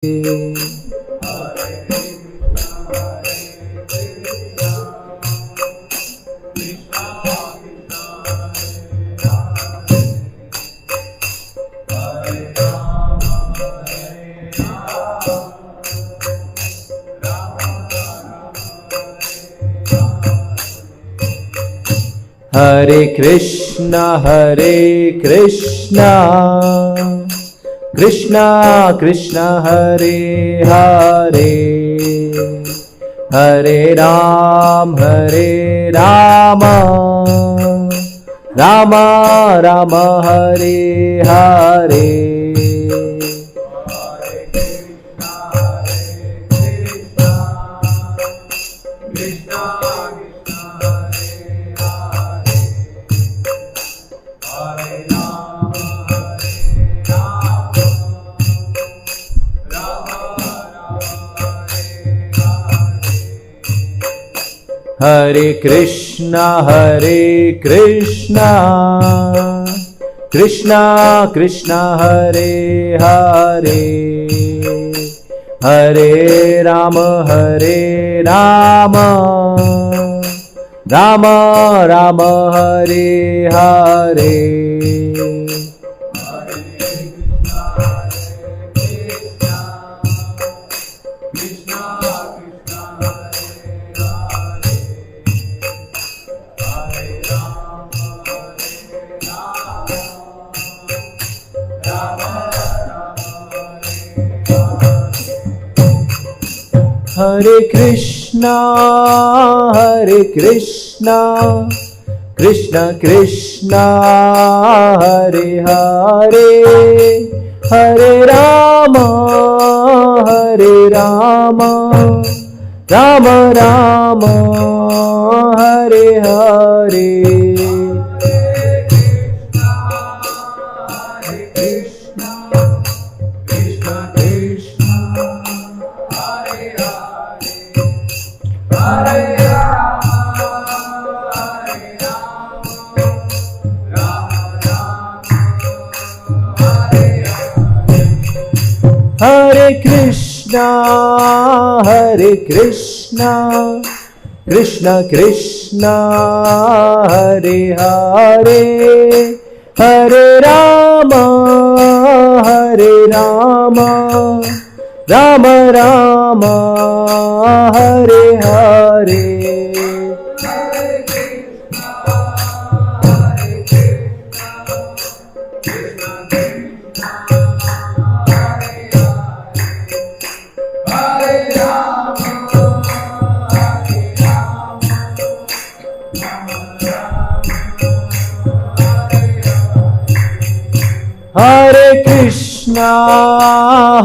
Hare Krishna, Krishna Krishna, Hare Hare, Hare Rama, Rama Rama, Hare Hare. Hare Krishna, Krishna Krishna, Hare Hare, Hare Rama, Rama Rama, Hare Hare. Hare Krishna, Krishna Krishna, Hare Hare, Hare Rama, Rama Rama, Hare Hare. Hare Krishna, Krishna Krishna, Hare Hare, Hare Rama, Rama Rama, Hare Hare.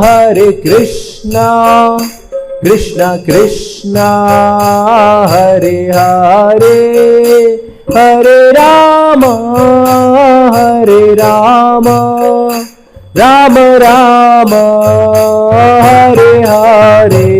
Hare Krishna, Krishna Krishna, Hare Hare, Hare Rama, Rama Rama, Hare Hare.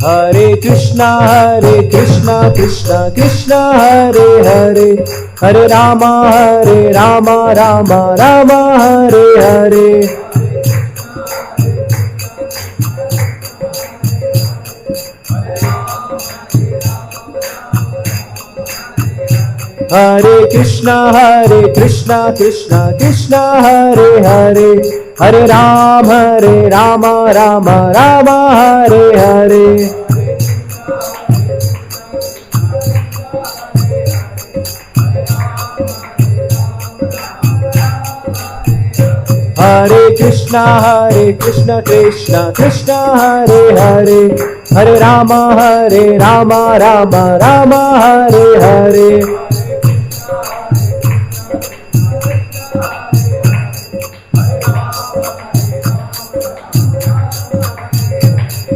Hare Krishna, Krishna Krishna, Hare Hare, Hare Rama, Rama Rama, Hare Hare. Hare Krishna, Krishna Krishna, Hare Hare, Hare Rama, Rama Hare Hare. Hare Krishna, Krishna Krishna, Hare Hare, Hare Rama, Rama Hare Hare.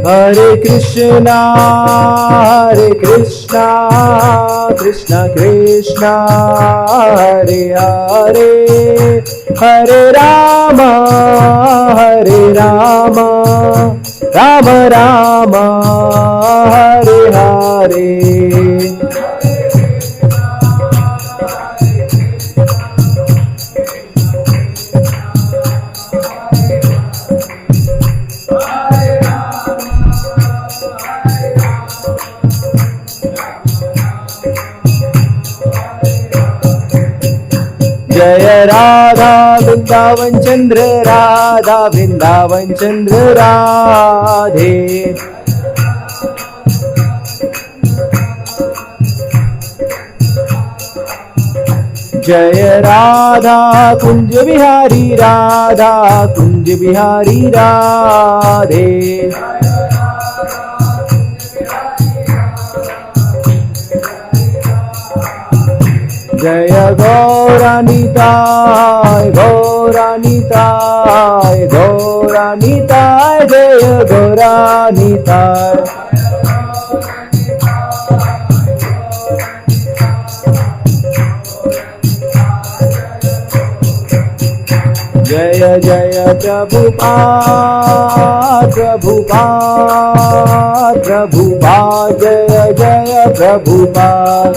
Hare Krishna Krishna Krishna Hare Hare Hare Rama Rama Rama Hare Hare जय राधा वृंदावन चंद्र राधा वृंदावन चंद्र राधे जय राधा कुंज बिहारी राधे जय गौरानिताय जय गौरानिताय जय जय प्रभुपाद जय जय प्रभुपाद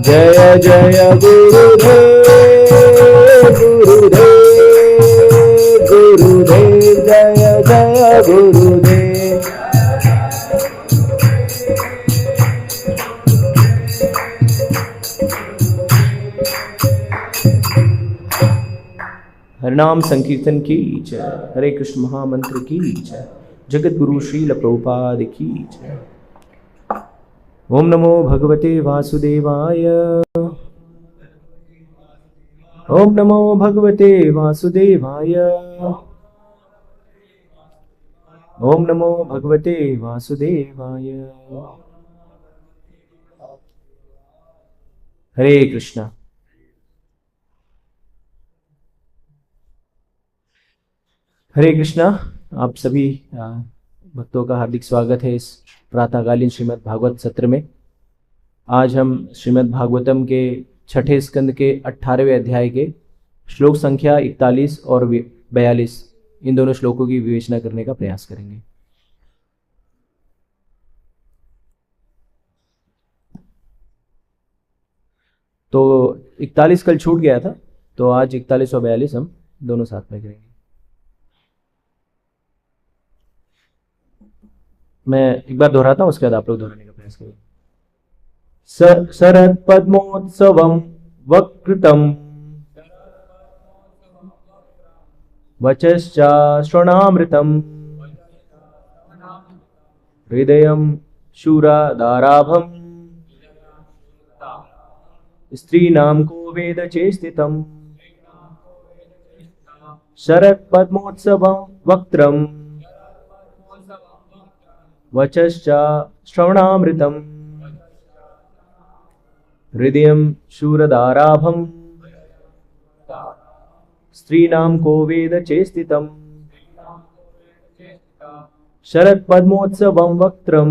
जय जय गुरुदेव जय जय गुरुदेव हरिनाम संकीर्तन की जय। हरे कृष्ण महामंत्र की जय। जगत गुरु श्रील प्रभुपाद की जय। ओम नमो भगवते वासुदेवाय। ओम नमो भगवते वासुदेवाय। ओम नमो भगवते वासुदेवाय। हरे कृष्णा। हरे कृष्णा। आप सभी भक्तों का हार्दिक स्वागत है इस प्रातःकालीन श्रीमद् भागवत सत्र में। आज हम श्रीमद् भागवतम के छठे स्कंद के 18वें अध्याय के श्लोक संख्या 41 और 42 इन दोनों श्लोकों की विवेचना करने का प्रयास करेंगे। तो 41 कल छूट गया था, तो आज 41 और 42 हम दोनों साथ में करेंगे। मैं एक बार दोहराता हूं, उसके बाद आप लोग दोहराने का प्रयास करें। शरद पद्मोत्सवम वक्रतम वचश्चा श्रवणामृतम हृदयम शूरादाराभम स्त्रीणां को वेद चेष्टितम शरद पद्मोत्सवम वक्त्रम वचश्चा श्रवणामृतम हृदयं शूरदाराभं स्त्रीणां को वेद चेष्टितम शरद पद्मोत्सवं वक्त्रम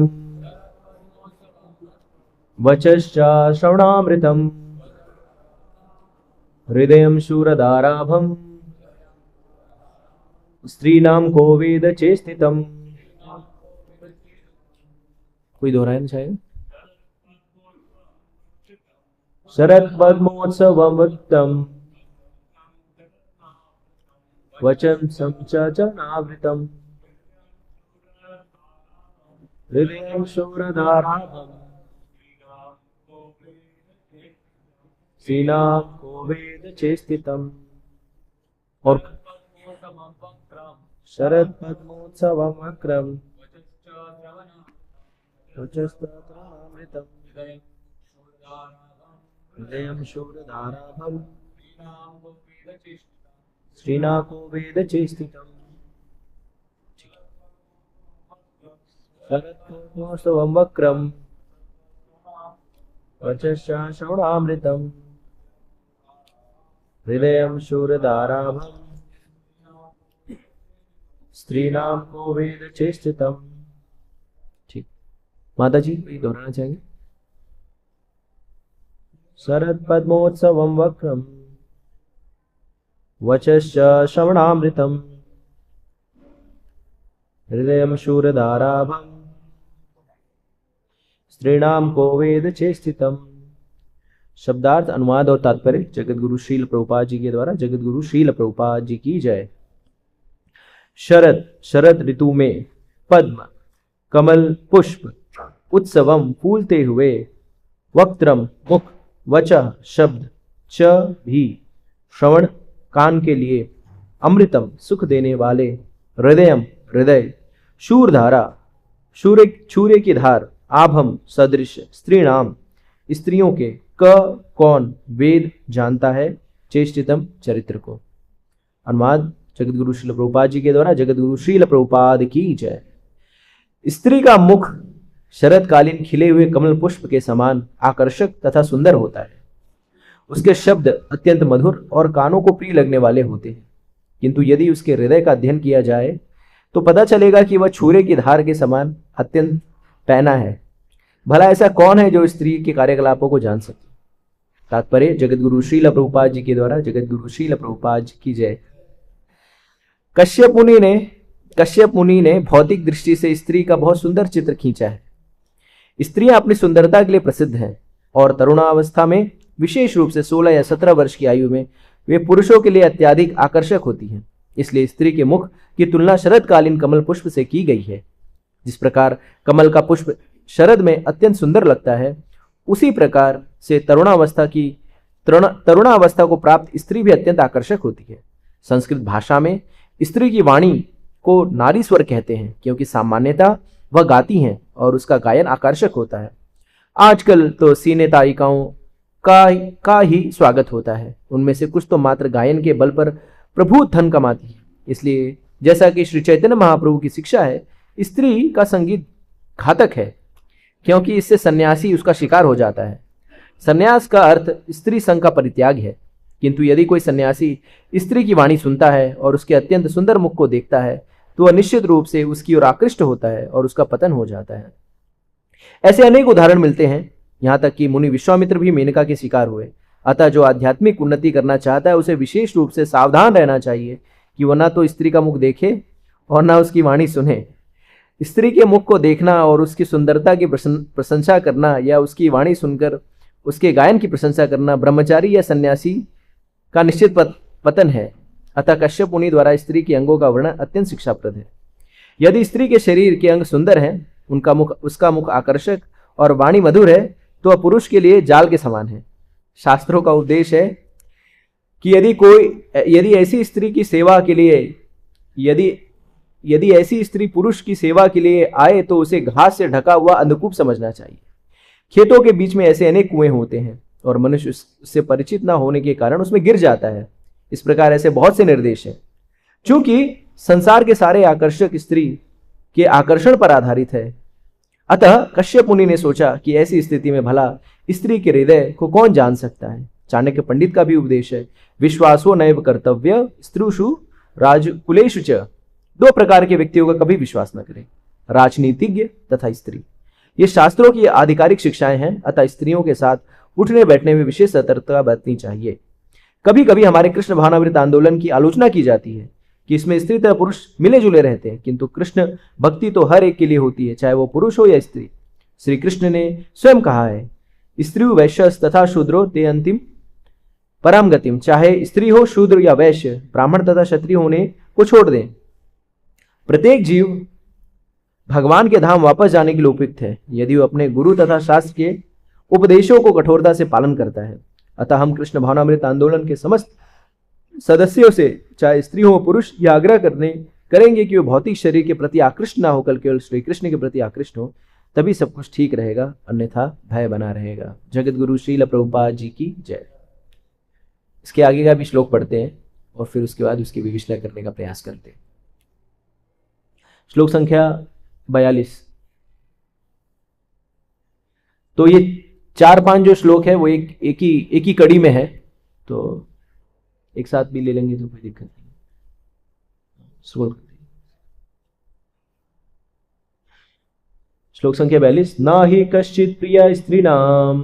वचश्चा श्रवणामृतम हृदयं शूरदाराभं स्त्रीणां को वेद चेष्टितम। कोई दोहराना चाहेगा? शरद पद्मोत्सवं वक्त्रम वचम संचनावृतम हृदयं शूरदाराभं स्त्रीणां को वेद चेष्टितम। और शरद पद्मोत्सवं वक्त्रम वचस्तामृतम हृदयं शूरदाराभं स्त्रीणां को वेद चेष्टितम। शरद पद्मोत्सवं वक्त्रम वचश्चा श्रवणामृतम हृदयं शूरदाराभं स्त्रीणाम को वेद चेष्टितम। ठीक, माता जी ये दोहराना चाहेंगे। शरद पद्मोत्सवं वक्रम वचश्च श्रवणामृतम हृदयं शूरदाराभं स्त्रीणाम को वेद चेष्टितम। शब्दार्थ, अनुवाद और तात्पर्य जगत गुरु श्रील प्रभुपाद जी के द्वारा। जगत गुरु श्रील प्रभुपाद जी की जय। शरद, शरद ऋतु में, पद्म कमल पुष्प, उत्सवम फूलते हुए, वक्त्रम मुख, वचः शब्द, च भी श्रवण कान के लिए, अमृतम सुख देने वाले, हृदयम हृदय, शूरधारा शूर्य की धार, आभम सदृश, स्त्रीणाम स्त्रियों के, क कौन वेद जानता है, चेष्टितम चरित्र को। अनुवाद जगत गुरु श्रील प्रभुपाद जी के द्वारा। जगत गुरु श्रील प्रभुपाद की जय। स्त्री का मुख शरतकालीन खिले हुए कमल पुष्प के समान आकर्षक तथा सुंदर होता है। उसके शब्द अत्यंत मधुर और कानों को प्रिय लगने वाले होते हैं, किंतु यदि उसके हृदय का अध्ययन किया जाए तो पता चलेगा कि वह छुरे की धार के समान अत्यंत पैना है। भला ऐसा कौन है जो स्त्री के कार्यकलापों को जान सके। तात्पर्य जगत गुरु श्रील प्रभुपाद जी के द्वारा। जगत गुरु श्रील प्रभुपाद जी की जय। कश्यप मुनि ने भौतिक दृष्टि से स्त्री का बहुत सुंदर चित्र खींचा है। स्त्रियां अपनी सुंदरता के लिए प्रसिद्ध हैं और तरुणावस्था में, विशेष रूप से 16 या 17 वर्ष की आयु में, वे पुरुषों के लिए अत्यधिक आकर्षक होती हैं। इसलिए स्त्री के मुख की तुलना शरदकालीन कमल पुष्प से की गई है। जिस प्रकार कमल का पुष्प शरद में अत्यंत सुंदर लगता है, उसी प्रकार से तरुणावस्था को प्राप्त स्त्री भी अत्यंत आकर्षक होती है। संस्कृत भाषा में स्त्री की वाणी को नारी स्वर कहते हैं, क्योंकि सामान्यतः वह गाती हैं और उसका गायन आकर्षक होता है। आजकल तो सिने तारिकाओं का ही स्वागत होता है। उनमें से कुछ तो मात्र गायन के बल पर प्रभुत धन कमाती है। इसलिए जैसा कि श्री चैतन्य महाप्रभु की शिक्षा है, स्त्री का संगीत घातक है, क्योंकि इससे सन्यासी उसका शिकार हो जाता है। सन्यास का अर्थ स्त्री संग का परित्याग है, किंतु यदि कोई सन्यासी स्त्री की वाणी सुनता है और उसके अत्यंत सुंदर मुख को देखता है तो वह निश्चित रूप से उसकी ओर आकृष्ट होता है और उसका पतन हो जाता है। ऐसे अनेक उदाहरण मिलते हैं, यहाँ तक कि मुनि विश्वामित्र भी मेनका के शिकार हुए। अतः जो आध्यात्मिक उन्नति करना चाहता है उसे विशेष रूप से सावधान रहना चाहिए कि वह न तो स्त्री का मुख देखे और न उसकी वाणी सुने। स्त्री के मुख को देखना और उसकी सुंदरता की प्रशंसा करना या उसकी वाणी सुनकर उसके गायन की प्रशंसा करना ब्रह्मचारी या सन्यासी का निश्चित पतन है। अतः कश्यप मुनि द्वारा स्त्री के अंगों का वर्णन अत्यंत शिक्षाप्रद है। यदि स्त्री के शरीर के अंग सुंदर हैं, उसका मुख आकर्षक और वाणी मधुर है, तो वह पुरुष के लिए जाल के समान है। शास्त्रों का उपदेश है कि यदि ऐसी स्त्री की सेवा के लिए यदि ऐसी स्त्री पुरुष की सेवा के लिए आए तो उसे घास से ढका हुआ अंधकूप समझना चाहिए। खेतों के बीच में ऐसे अनेक कुएं होते हैं और मनुष्य उससे परिचित न होने के कारण उसमें गिर जाता है। इस प्रकार ऐसे बहुत से निर्देश हैं। चूंकि संसार के सारे आकर्षक स्त्री के आकर्षण पर आधारित है, अतः कश्यप मुनि ने सोचा कि ऐसी स्थिति में भला स्त्री के हृदय को कौन जान सकता है। चाणक्य पंडित का भी उपदेश है, विश्वासो नैव कर्तव्य स्त्रीषु राजकुलेषु च। 2 प्रकार के व्यक्तियों का कभी विश्वास न करें, राजनीतिज्ञ तथा स्त्री। ये शास्त्रों की आधिकारिक शिक्षाएं हैं, अतः स्त्रियों के साथ उठने बैठने में विशेष सतर्कता बरतनी चाहिए। कभी कभी हमारे कृष्ण भावनामृत आंदोलन की आलोचना की जाती है कि इसमें स्त्री तथा पुरुष मिले जुले रहते हैं, किंतु कृष्ण भक्ति तो हर एक के लिए होती है, चाहे वो पुरुष हो या स्त्री। श्री कृष्ण ने स्वयं कहा है, स्त्री वैश्यस तथा शूद्रो ते अंतिम परम गतिम। चाहे स्त्री हो, शूद्र या वैश्य, ब्राह्मण तथा क्षत्रिय होने को छोड़ दें। प्रत्येक जीव भगवान के धाम वापस जाने के लिए उपयुक्त है, यदि वो अपने गुरु तथा शास्त्र के उपदेशों को कठोरता से पालन करता है। अतः हम कृष्ण भावनामृत आंदोलन के समस्त सदस्यों से, चाहे स्त्री हो पुरुष, यह आग्रह करेंगे कि वे भौतिक शरीर के प्रति आकृष्ट ना होकर केवल श्री कृष्ण के प्रति आकृष्ट हो, तभी सब कुछ ठीक रहेगा, अन्यथा भय बना रहेगा। जगत गुरु श्रील प्रभुपाद जी की जय। इसके आगे का भी श्लोक पढ़ते हैं और फिर उसके बाद उसकी विवेचना करने का प्रयास करते हैं। श्लोक संख्या 42। तो ये 4-5 जो श्लोक है वो एक ही कड़ी में है, तो एक साथ भी ले लेंगे तो कोई दिक्कत नहीं। स्क्रॉल कर दीजिए। श्लोक संख्या 42। न हि कश्चित् प्रिया स्त्रीणाम्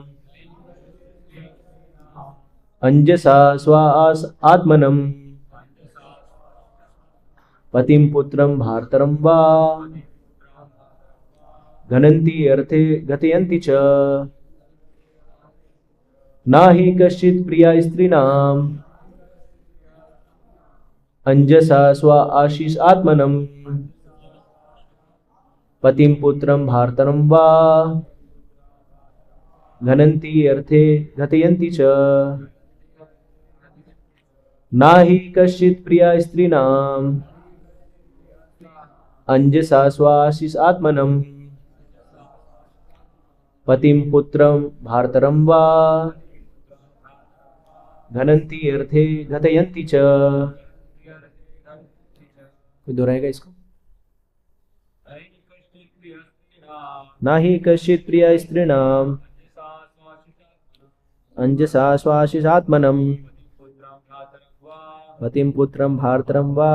अंजसा स्वा आत्मनम् पतिं पुत्रं भार्तरं वा घनन्ति अर्थे घतयन्ति च। न हि कश्चित् प्रिया स्त्रीणाम् अंजसा स्वा आशीष आत्मनम् पतिं पुत्रं भार्तरं वा घनन्ति अर्थे घतयन्ति च। न हि कश्चित् प्रिया स्त्रीणाम् अंजसा स्वा आशीष आत्मनम् पतिं पुत्रं भार्तरं वा घनन्ति अर्थे घतयन्ति च। कोई दोहराएगा इसको? न हि कश्चित् प्रिया स्त्रीणाम् अंजसा स्वाशिष आत्मनम् पतिं पुत्रं भार्तरं वा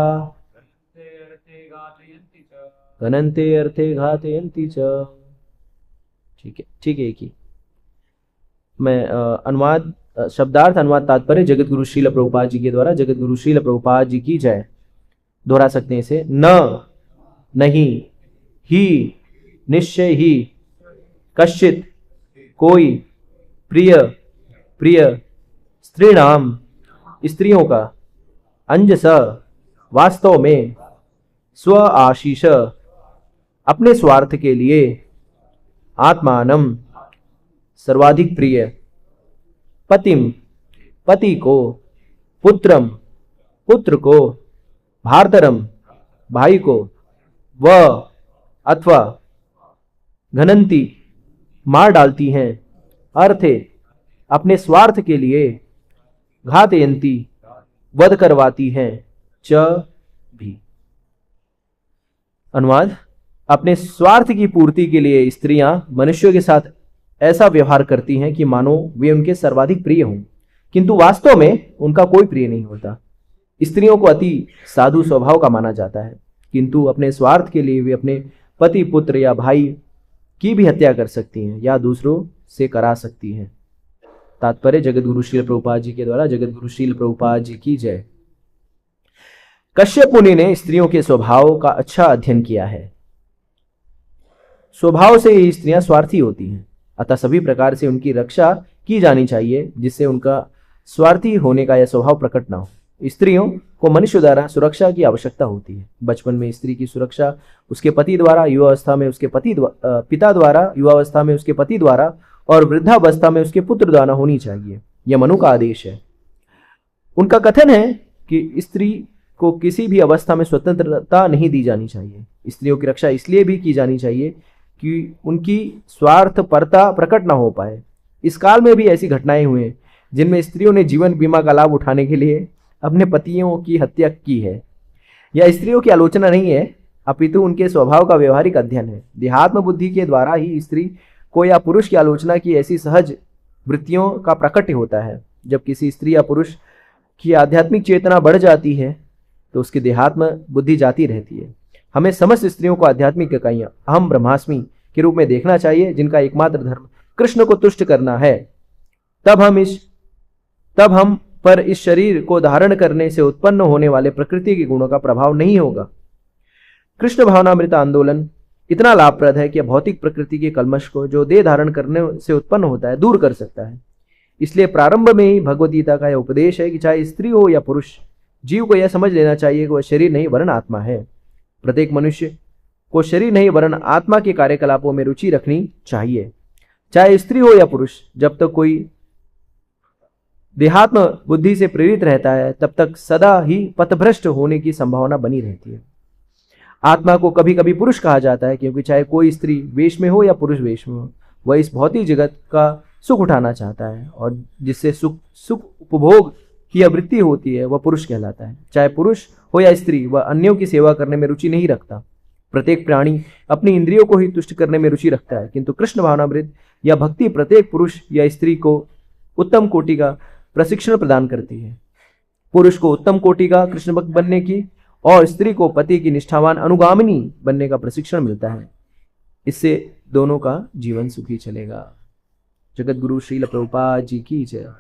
घनन्ते अर्थे घातयन्ति च। ठीक है एक ही। मैं अनुवाद शब्दार्थ अनुवाद तात्पर्य जगत गुरु श्रील प्रभुपाद जी के द्वारा, जगत गुरु श्रील प्रभुपाद जी की जय। दोहरा सकते हैं इसे। न, नहीं, ही, निश्चय ही, कश्चित, कोई, प्रिय, प्रिय, स्त्रीणाम, स्त्रियों का, अंजस, वास्तव में, स्व आशीष, अपने स्वार्थ के लिए, आत्मानम, सर्वाधिक प्रिय, पतिम, पति को, पुत्रम, पुत्र को, भार्तरम, भाई को, व अथवा, घनंती, मार डालती हैं, अर्थे, अपने स्वार्थ के लिए, घातयंती, वध करवाती हैं, च भी। अनुवाद। अपने स्वार्थ की पूर्ति के लिए स्त्रियां मनुष्यों के साथ ऐसा व्यवहार करती हैं कि मानो वे उनके सर्वाधिक प्रिय हों, किंतु वास्तव में उनका कोई प्रिय नहीं होता। स्त्रियों को अति साधु स्वभाव का माना जाता है, किंतु अपने स्वार्थ के लिए वे अपने पति, पुत्र या भाई की भी हत्या कर सकती हैं या दूसरों से करा सकती हैं। तात्पर्य जगत गुरु श्रील प्रभुपाद जी के द्वारा, जगत गुरु श्रील प्रभुपाद जी की जय। कश्यप मुनि ने स्त्रियों के स्वभाव का अच्छा अध्ययन किया है। स्वभाव से ही स्त्रियां स्वार्थी होती हैं, अतः सभी प्रकार से उनकी रक्षा की जानी चाहिए जिससे उनका स्वार्थी होने का यह स्वभाव प्रकट न हो। स्त्रियों को मनुष्य द्वारा सुरक्षा की आवश्यकता होती है। बचपन में स्त्री की सुरक्षा उसके पति द्वारा, युवावस्था में उसके पिता द्वारा, युवावस्था में उसके पति द्वारा और वृद्धावस्था में उसके पुत्र द्वारा होनी चाहिए। यह मनु का आदेश है। उनका कथन है कि स्त्री को किसी भी अवस्था में स्वतंत्रता नहीं दी जानी चाहिए। स्त्रियों की रक्षा इसलिए भी की जानी चाहिए कि उनकी स्वार्थपरता प्रकट ना हो पाए। इस काल में भी ऐसी घटनाएं हुई जिनमें स्त्रियों ने जीवन बीमा का लाभ उठाने के लिए अपने पतियों की हत्या की है। यह स्त्रियों की आलोचना नहीं है, अपितु उनके स्वभाव का व्यवहारिक अध्ययन है। देहात्म बुद्धि के द्वारा ही स्त्री को या पुरुष की आलोचना की ऐसी सहज वृत्तियों का प्रकट होता है। जब किसी स्त्री या पुरुष की आध्यात्मिक चेतना बढ़ जाती है तो उसकी देहात्म बुद्धि जाती रहती है। हमें समस्त स्त्रियों को आध्यात्मिक इकाइयां अहम ब्रह्मास्मि के रूप में देखना चाहिए, जिनका एकमात्र धर्म कृष्ण को तुष्ट करना है। तब हम पर इस शरीर को धारण करने से उत्पन्न होने वाले प्रकृति के गुणों का प्रभाव नहीं होगा। कृष्ण भावनामृत आंदोलन इतना लाभप्रद है कि भौतिक प्रकृति के कलमश को जो देह धारण करने से उत्पन्न होता है दूर कर सकता है। इसलिए प्रारंभ में ही भगवद गीता का यह उपदेश है कि चाहे स्त्री हो या पुरुष, जीव को यह समझ लेना चाहिए कि वह शरीर नहीं वरन आत्मा है। प्रत्येक मनुष्य को शरीर नहीं वरन आत्मा के कार्यकलापों में रुचि रखनी चाहिए, चाहे स्त्री हो या पुरुष। जब तक कोई देहात्म बुद्धि से प्रेरित रहता है तब तक सदा ही पथभ्रष्ट होने की संभावना बनी रहती है। आत्मा को कभी कभी पुरुष कहा जाता है क्योंकि चाहे कोई स्त्री वेश में हो या पुरुष वेश में हो, वह इस भौतिक जगत का सुख उठाना चाहता है और जिससे सुख उपभोग की वृत्ति होती है वह पुरुष कहलाता है। चाहे पुरुष हो या स्त्री, वह अन्यों की सेवा करने में रुचि नहीं रखता। प्रत्येक प्राणी अपनी इंद्रियों को ही तुष्ट करने में रुचि रखता है, किंतु कृष्ण भावनामृत या भक्ति प्रत्येक पुरुष या स्त्री को उत्तम कोटि का प्रशिक्षण प्रदान करती है। पुरुष को उत्तम कोटि का कृष्ण भक्त बनने की और स्त्री को पति की निष्ठावान अनुगामिनी बनने का प्रशिक्षण मिलता है। इससे दोनों का जीवन सुखी चलेगा। जगत गुरु श्रील प्रभुपाद जी की जय।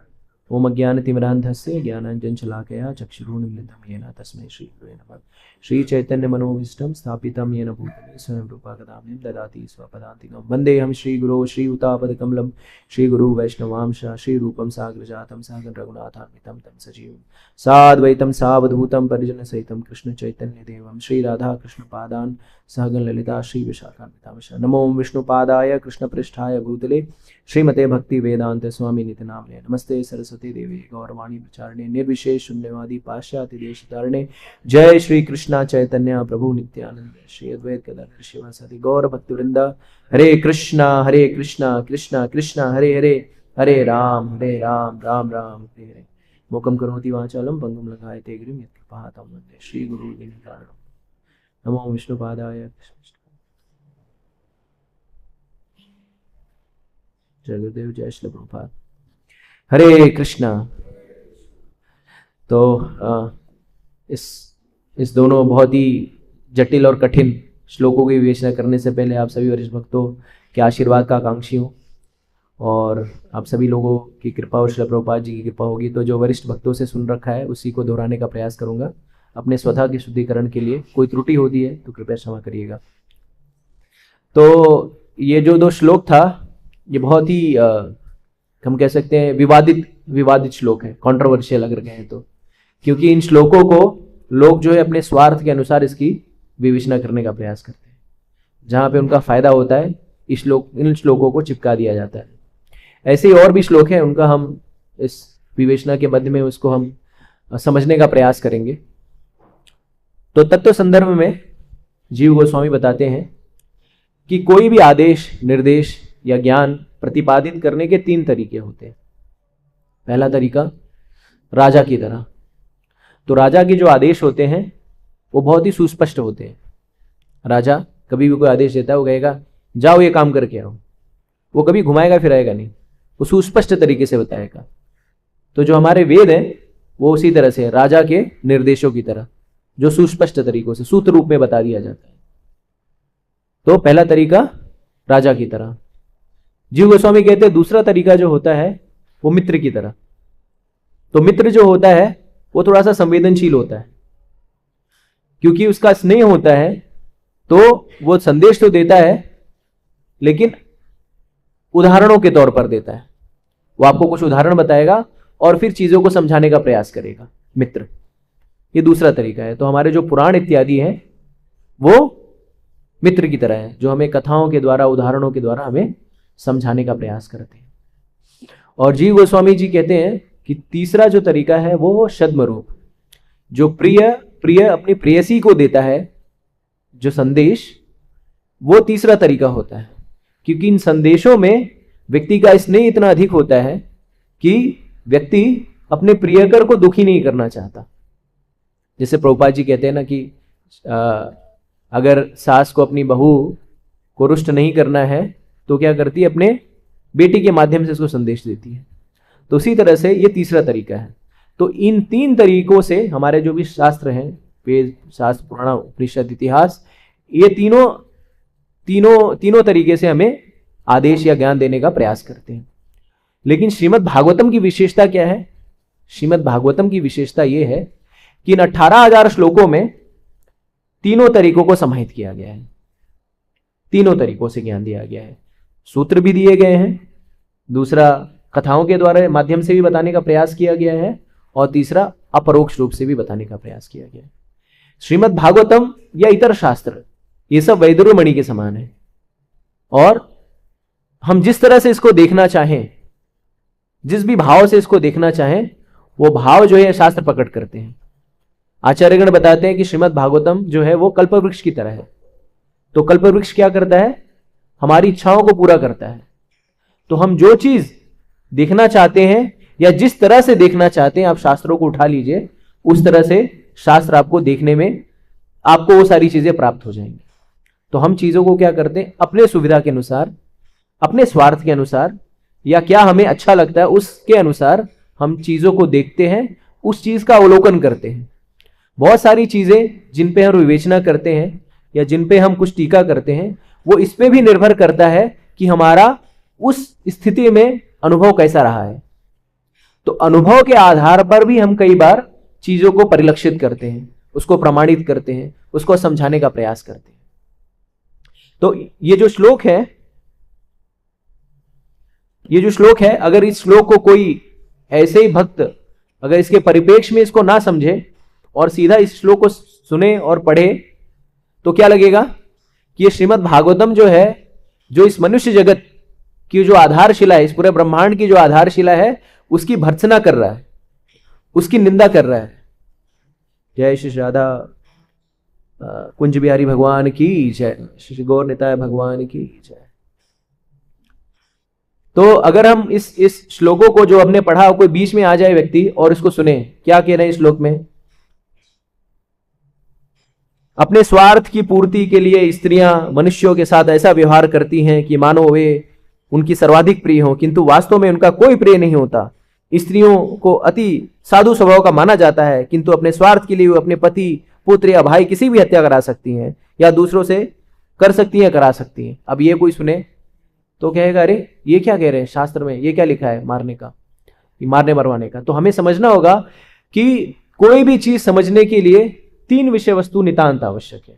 ओम अज्ञानतिमिरान्धस्य ज्ञानाञ्जनशलाकया चक्षुरुन्मिलितं येन तस्मै श्रीगुरवे नमः। श्री चैतन्य मनोभीष्टं स्थापितं येन भूतले स्वयं रूपा कदामि ददाति स्वपदान्तिकं। वन्देऽहं श्रीगुरो श्रीयुतापदकमलं श्रीगुरु वैष्णवांश श्रीरूपं साग्रजातं सागं रघुनाथान्वितं तं सजीवं साद्वैतं सावधूतं परिजनसहितं कृष्ण चैतन्य देवं श्री राधा कृष्ण पादान् सहगण ललिता श्री विशाखान्वितांश। नमो विष्णुपादाय कृष्णपृष्ठाय भूतले श्रीमते भक्ति वेदांत स्वामी नित्य नामने। नमस्ते सरस्वती देवी गौरवाणी प्रचारणे निर्विशेष शून्यवादी पाश्चात्य देश तारणे। जय श्री कृष्णा चैतन्य प्रभु नित्यानंद श्री अद्वैत गदाधर शिवासादि गौर भक्त वृंदा। हरे कृष्णा कृष्णा कृष्णा हरे हरे, हरे राम राम राम हरे हरे। मोकम करोति वाचालम पंगुम लगायते गिरिं यत्कृपातमं वन्दे श्री गुरु दिनकारणं। नमो विष्णुपादाय। जय गुरुदेव, जय श्री प्रभुपाद। हरे कृष्णा। तो इस दोनों बहुत ही जटिल और कठिन श्लोकों की विवेचना करने से पहले आप सभी वरिष्ठ भक्तों के आशीर्वाद का आकांक्षी हूँ और आप सभी लोगों की कृपा और श्री प्रभुपाद जी की कृपा होगी तो जो वरिष्ठ भक्तों से सुन रखा है उसी को दोहराने का प्रयास करूँगा अपने स्वतः के शुद्धिकरण के लिए। कोई त्रुटि होती है तो कृपया क्षमा करिएगा। तो ये जो दो श्लोक था ये बहुत ही हम कह सकते हैं विवादित श्लोक है, कंट्रोवर्शियल अगर कहें तो, क्योंकि इन श्लोकों को लोग जो है अपने स्वार्थ के अनुसार इसकी विवेचना करने का प्रयास करते हैं। जहाँ पे उनका फायदा होता है इन श्लोकों को चिपका दिया जाता है। ऐसे ही और भी श्लोक हैं, उनका हम इस विवेचना के मध्य में उसको हम समझने का प्रयास करेंगे। तो तत्व संदर्भ में जीव गोस्वामी बताते हैं कि कोई भी आदेश, निर्देश या ज्ञान प्रतिपादित करने के 3 तरीके होते हैं। पहला तरीका राजा की तरह। तो राजा के जो आदेश होते हैं वो बहुत ही सुस्पष्ट होते हैं। राजा कभी भी कोई आदेश देता है वो कहेगा जाओ ये काम करके आओ, वो कभी घुमाएगा फिराएगा नहीं, वो सुस्पष्ट तरीके से बताएगा। तो जो हमारे वेद हैं वो उसी तरह से राजा के निर्देशों की तरह जो सुस्पष्ट तरीकों से सूत्र रूप में बता दिया जाता है। तो पहला तरीका राजा की तरह। जीव गोस्वामी कहते हैं दूसरा तरीका जो होता है वो मित्र की तरह। तो मित्र जो होता है वो थोड़ा सा संवेदनशील होता है, क्योंकि उसका स्नेह होता है तो वो संदेश तो देता है लेकिन उदाहरणों के तौर पर देता है। वो आपको कुछ उदाहरण बताएगा और फिर चीजों को समझाने का प्रयास करेगा। मित्र, ये दूसरा तरीका है। तो हमारे जो पुराण इत्यादि हैं वो मित्र की तरह है, जो हमें कथाओं के द्वारा, उदाहरणों के द्वारा हमें समझाने का प्रयास करते हैं। और जीव गोस्वामी जी कहते हैं कि तीसरा जो तरीका है वो छद्म रूप, जो प्रिय अपनी प्रेयसी को देता है जो संदेश, वो तीसरा तरीका होता है। क्योंकि इन संदेशों में व्यक्ति का स्नेह इतना अधिक होता है कि व्यक्ति अपने प्रियकर को दुखी नहीं करना चाहता। जैसे प्रभुपाद जी कहते हैं ना कि अगर सास को अपनी बहू को रुष्ट नहीं करना है तो क्या करती है, अपने बेटी के माध्यम से उसको संदेश देती है। तो उसी तरह से ये तीसरा तरीका है। तो इन 3 तरीकों से हमारे जो भी शास्त्र हैं, वेद, शास्त्र, पुराण, उपनिषद, इतिहास, ये तीनों तरीके से हमें आदेश या ज्ञान देने का प्रयास करते हैं। लेकिन श्रीमद् भागवतम की विशेषता क्या है? श्रीमद् भागवतम की विशेषता यह है कि इन 18,000 श्लोकों में तीनों तरीकों को समाहित किया गया है। तीनों तरीकों से ज्ञान दिया गया है। सूत्र भी दिए गए हैं, दूसरा कथाओं के द्वारा माध्यम से भी बताने का प्रयास किया गया है, और तीसरा अपरोक्ष रूप से भी बताने का प्रयास किया गया है। श्रीमद् भागवतम या इतर शास्त्र ये सब वैदुर्यमणि के समान है, और हम जिस तरह से इसको देखना चाहें, जिस भी भाव से इसको देखना चाहें, वो भाव जो है शास्त्र प्रकट करते हैं। आचार्यगण बताते हैं कि श्रीमद् भागवतम जो है वो कल्पवृक्ष की तरह है। तो कल्पवृक्ष क्या करता है? हमारी इच्छाओं को पूरा करता है। तो हम जो चीज देखना चाहते हैं या जिस तरह से देखना चाहते हैं, आप शास्त्रों को उठा लीजिए, उस तरह से शास्त्र आपको देखने में, आपको वो सारी चीजें प्राप्त हो जाएंगी। तो हम चीजों को क्या करते हैं, अपने सुविधा के अनुसार, अपने स्वार्थ के अनुसार, या क्या हमें अच्छा लगता है उसके अनुसार हम चीजों को देखते हैं उस चीज का अवलोकन करते हैं। बहुत सारी चीजें जिन पे हम विवेचना करते हैं या जिन पे हम कुछ टीका करते हैं, वो इस पे भी निर्भर करता है कि हमारा उस स्थिति में अनुभव कैसा रहा है। तो अनुभव के आधार पर भी हम कई बार चीजों को परिलक्षित करते हैं, उसको प्रमाणित करते हैं, उसको समझाने का प्रयास करते हैं। तो ये जो श्लोक है, अगर इस श्लोक को कोई ऐसे ही भक्त अगर इसके परिप्रेक्ष्य में इसको ना समझे और सीधा इस श्लोक को सुने और पढ़े, तो क्या लगेगा कि ये श्रीमद् भागवतम जो है, जो इस मनुष्य जगत की जो आधारशिला है, इस पूरे ब्रह्मांड की जो आधारशिला है, उसकी भर्त्सना कर रहा है, उसकी निंदा कर रहा है। जय श्री राधा कुंज बिहारी भगवान की जय, श्री गौर निताय भगवान की जय। तो अगर हम इस श्लोकों को जो हमने पढ़ा, कोई बीच में आ जाए व्यक्ति और इसको सुने, क्या कह रहे हैं इस श्लोक में? अपने स्वार्थ की पूर्ति के लिए स्त्रियां मनुष्यों के साथ ऐसा व्यवहार करती हैं कि मानो वे उनकी सर्वाधिक प्रिय हो, किंतु वास्तव में उनका कोई प्रिय नहीं होता। स्त्रियों को अति साधु स्वभाव का माना जाता है, किंतु अपने स्वार्थ के लिए वो अपने पति, पुत्र या भाई किसी भी हत्या करा सकती हैं या दूसरों से कर सकती हैं, करा सकती हैं। अब ये कोई सुने तो कहेगा, अरे ये क्या कह रहे हैं शास्त्र में, ये क्या लिखा है मारने का, मारने मरवाने का। तो हमें समझना होगा कि कोई भी चीज समझने के लिए 3 विषय वस्तु नितांत आवश्यक है।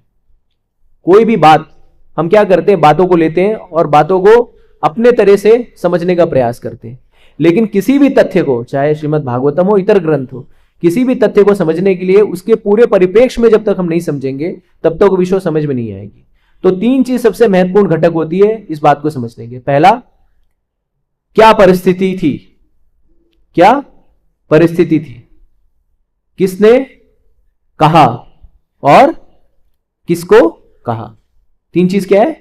कोई भी बात हम क्या करते हैं, बातों को लेते हैं और बातों को अपने तरह से समझने का प्रयास करते हैं। लेकिन किसी भी तथ्य को, चाहे श्रीमद् भागवतम हो, इतर ग्रंथ हो, किसी भी तथ्य को समझने के लिए उसके पूरे परिप्रेक्ष्य में जब तक हम नहीं समझेंगे, तब तक विषय समझ में नहीं आएगी। तो 3 चीज सबसे महत्वपूर्ण घटक होती है इस बात को समझने के। पहला, क्या परिस्थिति थी, क्या परिस्थिति थी, किसने कहा और किसको कहा। 3 चीज क्या है?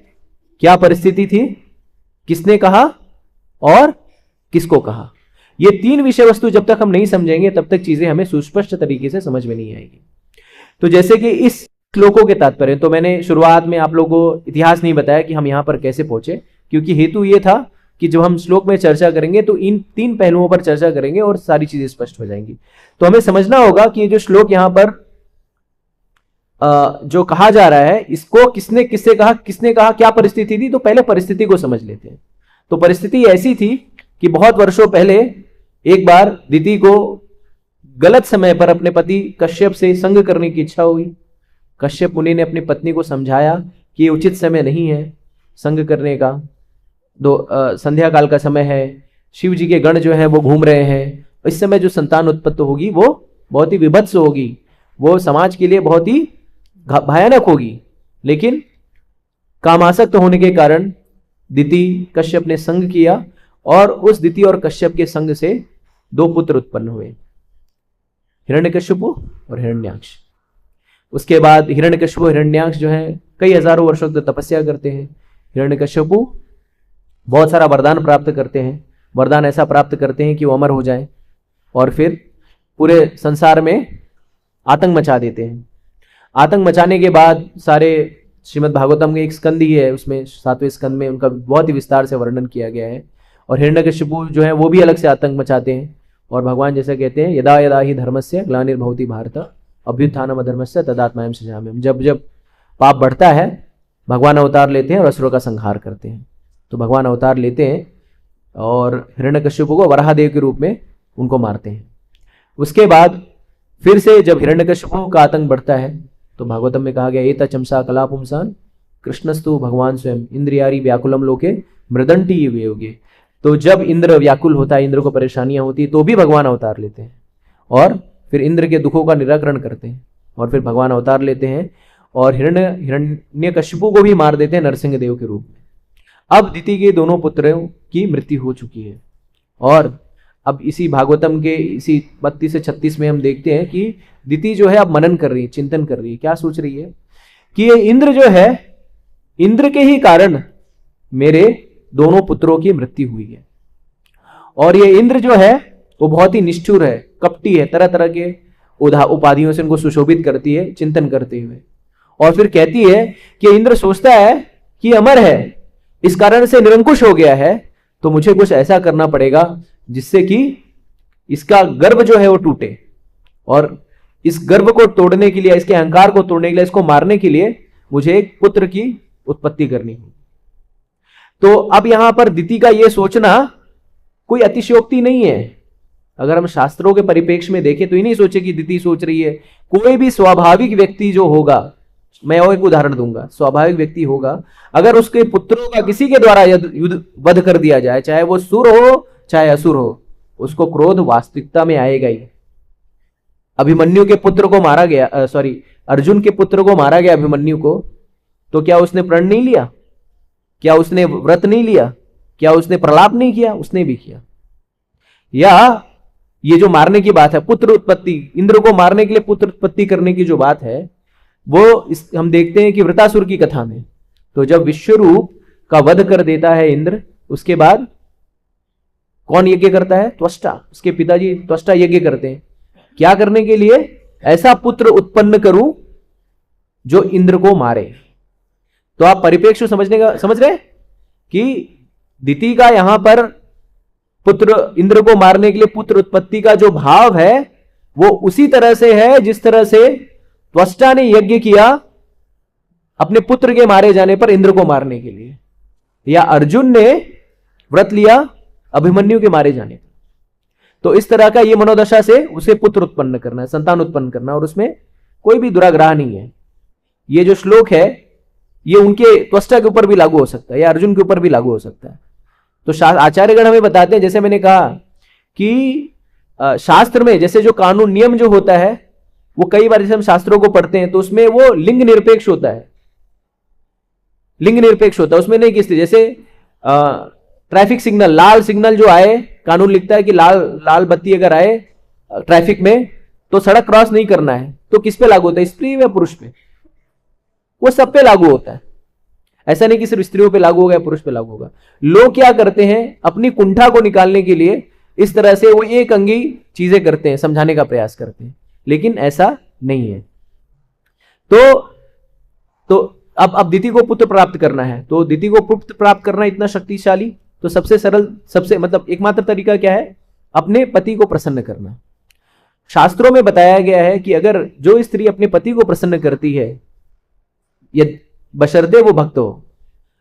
क्या परिस्थिति थी, किसने कहा और किसको कहा। ये 3 विषय वस्तु जब तक हम नहीं समझेंगे, तब तक चीजें हमें सुस्पष्ट तरीके से समझ में नहीं आएगी। तो जैसे कि इस श्लोकों के तात्पर्य, तो मैंने शुरुआत में आप लोगों को इतिहास नहीं बताया कि हम यहां पर कैसे पहुंचे, क्योंकि हेतु ये था कि जब हम श्लोक में चर्चा करेंगे तो इन 3 पहलुओं पर चर्चा करेंगे और सारी चीजें स्पष्ट हो जाएंगी। तो हमें समझना होगा कि ये जो श्लोक यहां पर जो कहा जा रहा है, इसको किसने किससे कहा, किसने कहा, क्या परिस्थिति थी। तो पहले परिस्थिति को समझ लेते हैं। तो परिस्थिति ऐसी थी कि बहुत वर्षों पहले एक बार दिति को गलत समय पर अपने पति कश्यप से संग करने की इच्छा हुई। कश्यप मुनि ने अपनी पत्नी को समझाया कि ये उचित समय नहीं है संग करने का, संध्या काल का समय है, शिव जी के गण जो है वो घूम रहे हैं, इस समय जो संतान उत्पत्ति होगी वो बहुत ही विभत्स होगी, वो समाज के लिए बहुत ही भयानक होगी। लेकिन कामासक्त होने के कारण दिति कश्यप ने संग किया और उस दिति और कश्यप के संग से 2 पुत्र उत्पन्न हुए, हिरण्यकश्यपु और हिरण्याक्ष। उसके बाद हिरण्यकश्यपु हिरण्याक्ष जो है कई हजारों वर्षों तक तपस्या करते हैं। हिरण्यकश्यपु बहुत सारा वरदान प्राप्त करते हैं, वरदान ऐसा प्राप्त करते हैं कि वो अमर हो जाए और फिर पूरे संसार में आतंक मचा देते हैं। आतंक मचाने के बाद सारे श्रीमद् भागवतम के एक स्कंद ही है, उसमें 7वें स्कंद में उनका बहुत ही विस्तार से वर्णन किया गया है। और हिरण्यकश्यपु जो है वो भी अलग से आतंक मचाते हैं और भगवान जैसा कहते हैं, यदा यदा ही धर्मस्य ग्लानिर्भवति भारत अभ्युत्थानम अधर्मस्य तदात्मायं सृजाम्यहम्। जब जब पाप बढ़ता है भगवान अवतार लेते हैं और असुरों का संहार करते हैं। तो भगवान अवतार लेते हैं और हिरण्यकश्यपु को वराहदेव के रूप में उनको मारते हैं। उसके बाद फिर से जब हिरण्यकश्यपु का आतंक बढ़ता है तो भागवतम में कहा गया, एता चमसा कला पुंसान कृष्णस्तु भगवान स्वयं इंद्रियारी व्याकुलम लोके मृदंटी वियोगे। तो जब इंद्र व्याकुल होता है, इंद्र को परेशानियां होती है, तो भी भगवान अवतार लेते हैं और फिर इंद्र के दुखों का निराकरण करते हैं और फिर भगवान अवतार लेते हैं और हिरण्यकश्यपु को भी मार देते हैं नरसिंह देव के रूप में। अब दिति के दोनों पुत्रों की मृत्यु हो चुकी है और अब इसी भागवतम के इसी 32 से 36 में हम देखते हैं कि दिति जो है अब मनन कर रही है, चिंतन कर रही है। क्या सोच रही है कि ये इंद्र जो है, इंद्र के ही कारण मेरे दोनों पुत्रों की मृत्यु हुई है। और ये इंद्र जो है वो बहुत ही निष्ठुर है, कपटी है, तरह तरह के उपाधियों से उनको सुशोभित करती है चिंतन करते हुए। और फिर कहती है कि इंद्र सोचता है कि अमर है, इस कारण से निरंकुश हो गया है, तो मुझे कुछ ऐसा करना पड़ेगा जिससे कि इसका गर्भ जो है वो टूटे। और इस गर्व को तोड़ने के लिए, इसके अहंकार को तोड़ने के लिए, इसको मारने के लिए मुझे एक पुत्र की उत्पत्ति करनी होगी। तो अब यहां पर दिति का यह सोचना कोई अतिशयोक्ति नहीं है। अगर हम शास्त्रों के परिप्रेक्ष्य में देखें तो ये नहीं सोचे कि दिति सोच रही है। कोई भी स्वाभाविक व्यक्ति जो होगा, मैं और एक उदाहरण दूंगा, स्वाभाविक व्यक्ति होगा, अगर उसके पुत्रों का किसी के द्वारा युद्ध वध कर दिया जाए, चाहे वो सुर हो चाहे असुर हो, उसको क्रोध वास्तविकता में आएगा ही। अभिमन्यु के पुत्र को मारा गया, अर्जुन के पुत्र को मारा गया अभिमन्यु को, तो क्या उसने प्रण नहीं लिया? क्या उसने व्रत नहीं लिया? क्या उसने प्रलाप नहीं किया? उसने भी किया। या ये जो मारने की बात है, पुत्र उत्पत्ति, इंद्र को मारने के लिए पुत्र उत्पत्ति करने की जो बात है, वो हम देखते हैं कि वृतासुर की कथा में, तो जब विश्वरूप का वध कर देता है इंद्र, उसके बाद कौन यज्ञ करता है? त्वष्टा, उसके पिताजी त्वष्टा यज्ञ करते हैं। क्या करने के लिए? ऐसा पुत्र उत्पन्न करूं जो इंद्र को मारे। तो आप परिप्रेक्ष्य समझ रहे कि दिति का यहां पर पुत्र, इंद्र को मारने के लिए पुत्र उत्पत्ति का जो भाव है वो उसी तरह से है जिस तरह से त्वष्टा ने यज्ञ किया अपने पुत्र के मारे जाने पर इंद्र को मारने के लिए, या अर्जुन ने व्रत लिया अभिमन्यु के मारे जाने पर। तो इस तरह का ये मनोदशा से उसे पुत्र उत्पन्न करना है, संतान उत्पन्न करना, और उसमें कोई भी दुराग्रह नहीं है। ये जो श्लोक है ये उनके त्वष्टा के ऊपर भी लागू हो सकता है या अर्जुन के ऊपर भी लागू हो सकता है। तो आचार्यगण हमें बताते हैं, जैसे मैंने कहा कि शास्त्र में जैसे जो कानून नियम जो होता है वो कई बार जैसे हम शास्त्रों को पढ़ते हैं तो उसमें वो लिंग निरपेक्ष होता है, लिंग निरपेक्ष होता है। उसमें नहीं किस, जैसे ट्रैफिक सिग्नल, लाल सिग्नल जो आए, कानून लिखता है कि लाल बत्ती अगर आए ट्रैफिक में तो सड़क क्रॉस नहीं करना है, तो किस पे लागू होता है? स्त्री या पुरुष पे? वो सब पे लागू होता है। ऐसा नहीं कि सिर्फ स्त्रियों पे लागू होगा या पुरुष पे लागू होगा। लोग क्या करते हैं, अपनी कुंठा को निकालने के लिए इस तरह से वो एक अंगी चीजें करते हैं, समझाने का प्रयास करते हैं, लेकिन ऐसा नहीं है। तो अब दिति को पुत्र प्राप्त करना है, तो दिति को पुत्र प्राप्त करना इतना शक्तिशाली, तो सबसे सरल, सबसे मतलब एकमात्र तरीका क्या है? अपने पति को प्रसन्न करना। शास्त्रों में बताया गया है कि अगर जो स्त्री अपने पति को प्रसन्न करती है, बशर्ते वो भक्त हो,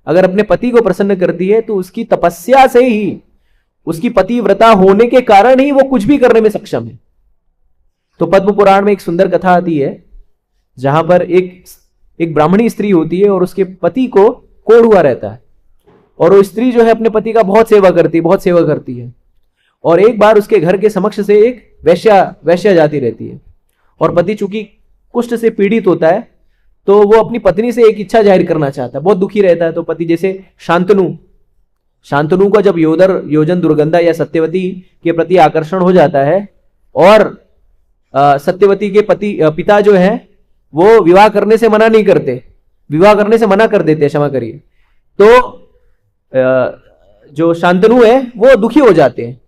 अगर अपने पति को प्रसन्न करती है तो उसकी तपस्या से ही, उसकी पतिव्रता होने के कारण ही वो कुछ भी करने में सक्षम है। तो पद्म पुराण में एक सुंदर कथा आती है जहां पर एक ब्राह्मणी स्त्री होती है और उसके पति को कोढ़ हुआ रहता है, और वो स्त्री जो है अपने पति का बहुत सेवा करती है। और एक बार उसके घर के समक्ष से एक वैश्या जाती रहती है, और पति चूंकि कुष्ठ से पीड़ित होता है तो वो अपनी पत्नी से एक इच्छा जाहिर करना चाहता है, बहुत दुखी रहता है। तो पति, जैसे शांतनु का जब योजन दुर्गंधा या सत्यवती के प्रति आकर्षण हो जाता है, और सत्यवती के पिता जो है वो विवाह करने से मना नहीं करते, विवाह करने से मना कर देते, क्षमा करिए। तो जो शांतनु है वो दुखी हो जाते हैं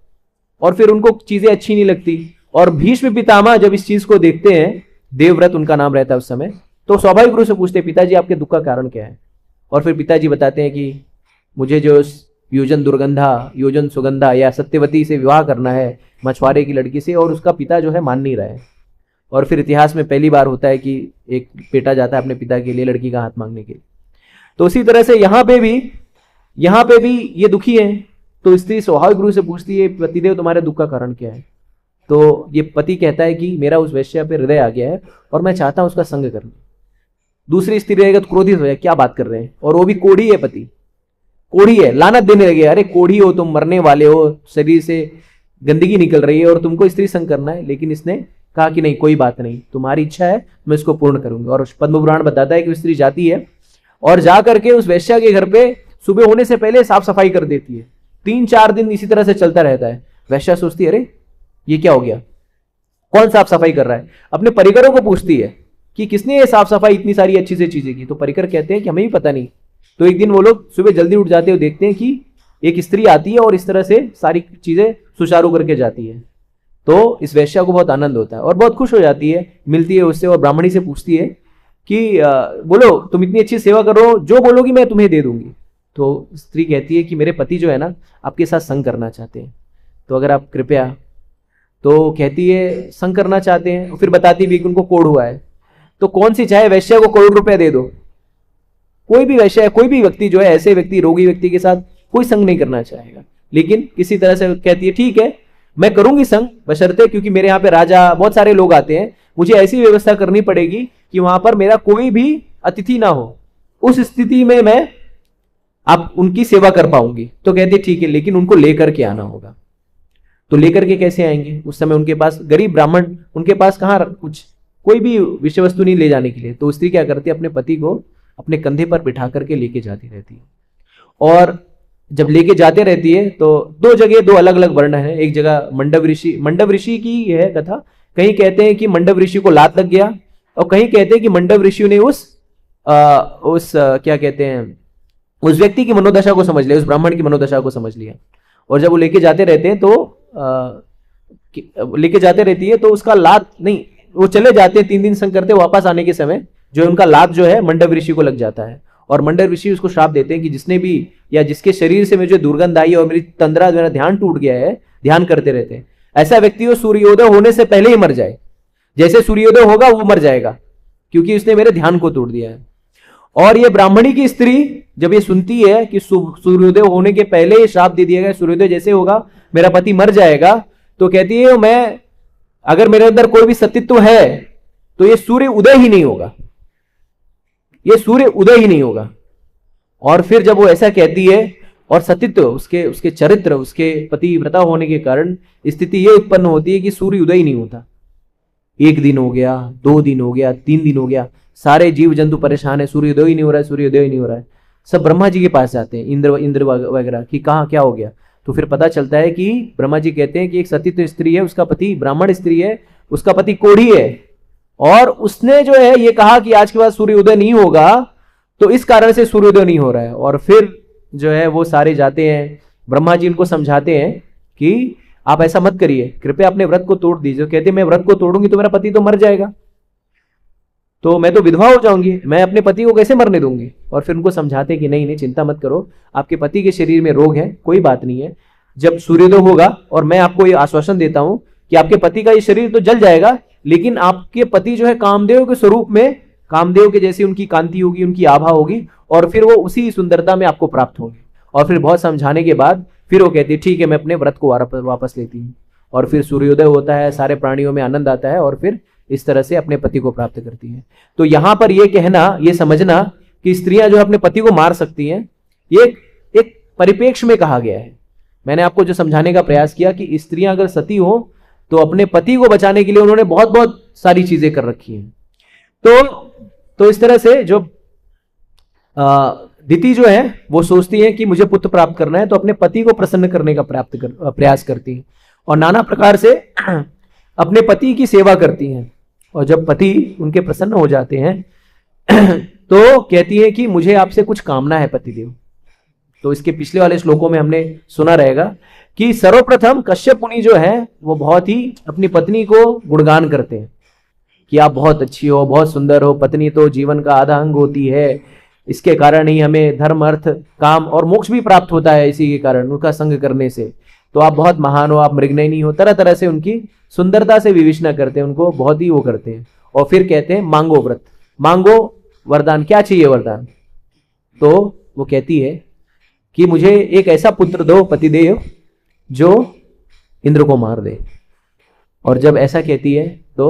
और फिर उनको चीजें अच्छी नहीं लगती। और भीष्म पितामह जब इस चीज को देखते हैं, देवव्रत उनका नाम रहता है उस समय, तो स्वाभाविक रूप से पूछते पिताजी आपके दुख का कारण क्या है? और फिर पिताजी बताते हैं कि मुझे जो योजन सुगंधा या सत्यवती से विवाह करना है, मछुआरे की लड़की से, और उसका पिता जो है मान नहीं रहा है। और फिर इतिहास में पहली बार होता है कि एक बेटा जाता है अपने पिता के लिए लड़की का हाथ मांगने के लिए। तो उसी तरह से यहाँ पे भी ये दुखी है, तो स्त्री स्वाभाविक रूप से पूछती है पतिदेव तुम्हारे दुख का कारण क्या है? तो ये पति कहता है कि मेरा उस वैश्या पे हृदय आ गया है और मैं चाहता हूं उसका संग करना। दूसरी स्त्री रहेगा तो क्रोधित हो जाए, क्या बात कर रहे हैं, और वो भी कोढ़ी है, पति कोढ़ी है, लानत देने लगे, अरे कोढ़ी हो तुम, मरने वाले हो, शरीर से गंदगी निकल रही है और तुमको स्त्री संग करना है। लेकिन इसने कहा कि नहीं, कोई बात नहीं, तुम्हारी इच्छा है, मैं इसको पूर्ण करूंगा। और पद्म पुराण बताता है कि स्त्री जाती है और जा करके उस वैश्या के घर पे सुबह होने से पहले साफ सफाई कर देती है। 3-4 दिन इसी तरह से चलता रहता है। वैश्या सोचती है अरे ये क्या हो गया, कौन साफ सफाई कर रहा है? अपने परिकरों को पूछती है कि किसने ये साफ सफाई इतनी सारी अच्छी से चीजें की? तो परिकर कहते हैं कि हमें भी पता नहीं। तो एक दिन वो लोग सुबह जल्दी उठ जाते हैं, देखते हैं कि एक स्त्री आती है और इस तरह से सारी चीजें सुचारू करके जाती है। तो इस वैश्या को बहुत आनंद होता है और बहुत खुश हो जाती है, मिलती है उससे और ब्राह्मणी से पूछती है कि बोलो तुम इतनी अच्छी सेवा करो, जो बोलोगी मैं तुम्हें दे दूंगी। तो स्त्री कहती है कि मेरे पति जो है ना आपके साथ संग करना चाहते हैं, तो अगर आप कृपया तो कहती है संग करना चाहते हैं, फिर बताती भी कि उनको कोढ़ हुआ है। तो कौन सी चाहे वैश्य को करोड़ रुपए दे दो, कोई भी वैश्य, कोई भी व्यक्ति जो है, ऐसे व्यक्ति, रोगी व्यक्ति के साथ कोई संग नहीं करना चाहेगा। लेकिन किसी तरह से कहती है ठीक है मैं करूंगी संग, बशर्ते क्योंकि मेरे यहाँ पे राजा बहुत सारे लोग आते हैं, मुझे ऐसी व्यवस्था करनी पड़ेगी कि वहां पर मेरा कोई भी अतिथि ना हो, उस स्थिति में मैं आप उनकी सेवा कर पाऊंगी। तो कहती है ठीक है, लेकिन उनको लेकर के आना होगा। तो लेकर के कैसे आएंगे, उस समय उनके पास गरीब ब्राह्मण, उनके पास कहाँ कुछ कोई भी विषय वस्तु नहीं ले जाने के लिए। तो स्त्री क्या करती है, अपने पति को अपने कंधे पर बिठा करके लेके जाती रहती है। और जब लेके जाते रहती है तो दो जगह दो अलग अलग वर्णन है। एक जगह मंडव ऋषि की यह कथा, कहीं कहते हैं कि मंडव ऋषि को लात लग गया, और कहीं कहते हैं कि मंडव ऋषि ने क्या कहते हैं, उस व्यक्ति की मनोदशा को समझ लिया, उस ब्राह्मण की मनोदशा को समझ लिया। और जब वो लेके जाते रहते हैं तो लेके जाते रहती है तो उसका लात नहीं, वो चले जाते हैं 3 दिन संग करते, वापस आने के समय जो उनका लात जो है मंडव ऋषि को लग जाता है। और मंडव ऋषि उसको श्राप देते हैं कि जिसने भी या जिसके शरीर से मुझे दुर्गंध आई और मेरी तंद्रा, मेरा ध्यान टूट गया है, ध्यान करते रहते हैं, ऐसा व्यक्ति वो सूर्योदय होने से पहले ही मर जाए। जैसे सूर्योदय होगा वो मर जाएगा, क्योंकि उसने मेरे ध्यान को तोड़ दिया है। और ये ब्राह्मणी की स्त्री जब ये सुनती है कि सूर्योदय होने के पहले ही श्राप दे दिया गया, सूर्योदय जैसे होगा मेरा पति मर जाएगा, तो कहती है मैं, अगर मेरे अंदर कोई भी सतीत्व है तो ये सूर्य उदय ही नहीं होगा, ये सूर्य उदय ही नहीं होगा। और फिर जब वो ऐसा कहती है और सतीत्व, उसके चरित्र, उसके पतिव्रता होने के कारण स्थिति ये उत्पन्न होती है कि सूर्य उदय ही नहीं होता। 1 दिन हो गया, 2 दिन हो गया, 3 दिन हो गया, सारे जीव जंतु परेशान है, सूर्योदय ही नहीं हो रहा है, सूर्योदय ही नहीं हो रहा है। सब ब्रह्मा जी के पास जाते हैं, इंद्र वगैरह, कि कहाँ क्या हो गया। तो फिर पता चलता है कि ब्रह्मा जी कहते हैं कि एक सतीत्व स्त्री है, उसका पति ब्राह्मण स्त्री है, उसका पति कोढ़ी है, और उसने जो है ये कहा कि आज के बाद सूर्योदय नहीं होगा, तो इस कारण से सूर्योदय नहीं हो रहा है। और फिर जो है वो सारे जाते हैं, ब्रह्मा जी उनको समझाते हैं कि आप ऐसा मत करिए, कृपया अपने व्रत को तोड़ दीजिए। कहते मैं व्रत को तोड़ूंगी तो मेरा पति तो मर जाएगा, तो मैं तो विधवा हो जाऊंगी, मैं अपने पति को कैसे मरने दूंगी। और फिर उनको समझाते कि नहीं नहीं, चिंता मत करो, आपके पति के शरीर में रोग है, कोई बात नहीं है, जब सूर्योदय होगा, और मैं आपको ये आश्वासन देता हूं कि आपके पति का ये शरीर तो जल जाएगा, लेकिन आपके पति जो है कामदेव के स्वरूप में, कामदेव के जैसी उनकी कांति होगी, उनकी आभा होगी, और फिर वो उसी सुंदरता में आपको प्राप्त होगी। और फिर बहुत समझाने के बाद फिर वो कहती है ठीक है, मैं अपने व्रत को वापस लेती हूँ। और फिर सूर्योदय होता है, सारे प्राणियों में आनंद आता है, और फिर इस तरह से अपने पति को प्राप्त करती है। तो यहां पर यह कहना, यह समझना कि स्त्रियां जो अपने पति को मार सकती हैं, ये एक परिप्रेक्ष्य में कहा गया है। मैंने आपको जो समझाने का प्रयास किया कि स्त्रियां अगर सती हो तो अपने पति को बचाने के लिए उन्होंने बहुत बहुत सारी चीजें कर रखी हैं। तो इस तरह से जो दिति जो है वो सोचती है कि मुझे पुत्र प्राप्त करना है, तो अपने पति को प्रसन्न करने का प्रयास करती है, और नाना प्रकार से अपने पति की सेवा करती हैं। और जब पति उनके प्रसन्न हो जाते हैं तो कहती है कि मुझे आपसे कुछ कामना है पतिदेव। तो इसके पिछले वाले श्लोकों में हमने सुना रहेगा कि सर्वप्रथम कश्यप मुनि जो है वो बहुत ही अपनी पत्नी को गुणगान करते हैं कि आप बहुत अच्छी हो, बहुत सुंदर हो, पत्नी तो जीवन का आधा अंग होती है, इसके कारण ही हमें धर्म, अर्थ, काम और मोक्ष भी प्राप्त होता है, इसी के कारण उनका संग करने से। तो आप बहुत महान हो, आप मृगनयनी हो, तरह तरह से उनकी सुंदरता से विवेचना करते हैं, उनको बहुत ही वो करते हैं। और फिर कहते हैं मांगो व्रत, मांगो वरदान, क्या चाहिए वरदान। तो वो कहती है कि मुझे एक ऐसा पुत्र दो पतिदेव जो इंद्र को मार दे। और जब ऐसा कहती है तो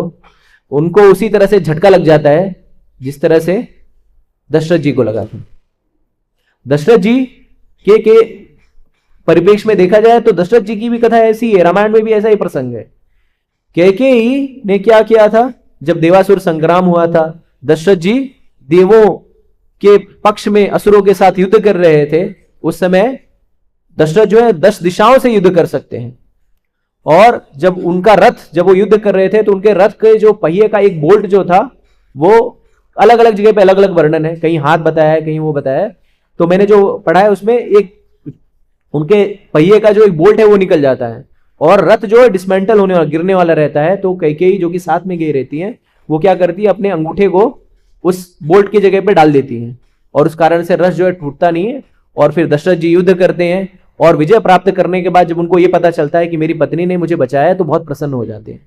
उनको उसी तरह से झटका लग जाता है जिस तरह से दशरथ जी को लगा था। दशरथ जी के परिप्रेक्ष्य में देखा जाए तो दशरथ जी की भी कथा ऐसी है, रामायण में भी ऐसा ही प्रसंग है। कैकेयी ने क्या किया था, जब देवासुर संग्राम हुआ था, दशरथ जी देवों के पक्ष में असुरों के साथ युद्ध कर रहे थे। उस समय दशरथ जो है 10 दिशाओं से युद्ध कर सकते हैं, और जब उनका रथ, जब वो युद्ध कर रहे थे तो उनके रथ के जो पहिए का एक बोल्ट जो था वो अलग अलग जगह पे अलग अलग वर्णन है, कहीं हाथ बताया है, कहीं वो बताया है। तो मैंने जो पढ़ा है उसमें एक उनके पहिए का जो एक बोल्ट है वो निकल जाता है, और रथ जो है डिसमेंटल होने वाला, गिरने वाला रहता है। तो कैकेयी जो कि साथ में गई रहती है, वो क्या करती है, अपने अंगूठे को उस बोल्ट की जगह पे डाल देती है, और उस कारण से रथ जो है टूटता नहीं है। और फिर दशरथ जी युद्ध करते हैं, और विजय प्राप्त करने के बाद जब उनको ये पता चलता है कि मेरी पत्नी ने मुझे बचाया, तो बहुत प्रसन्न हो जाते हैं।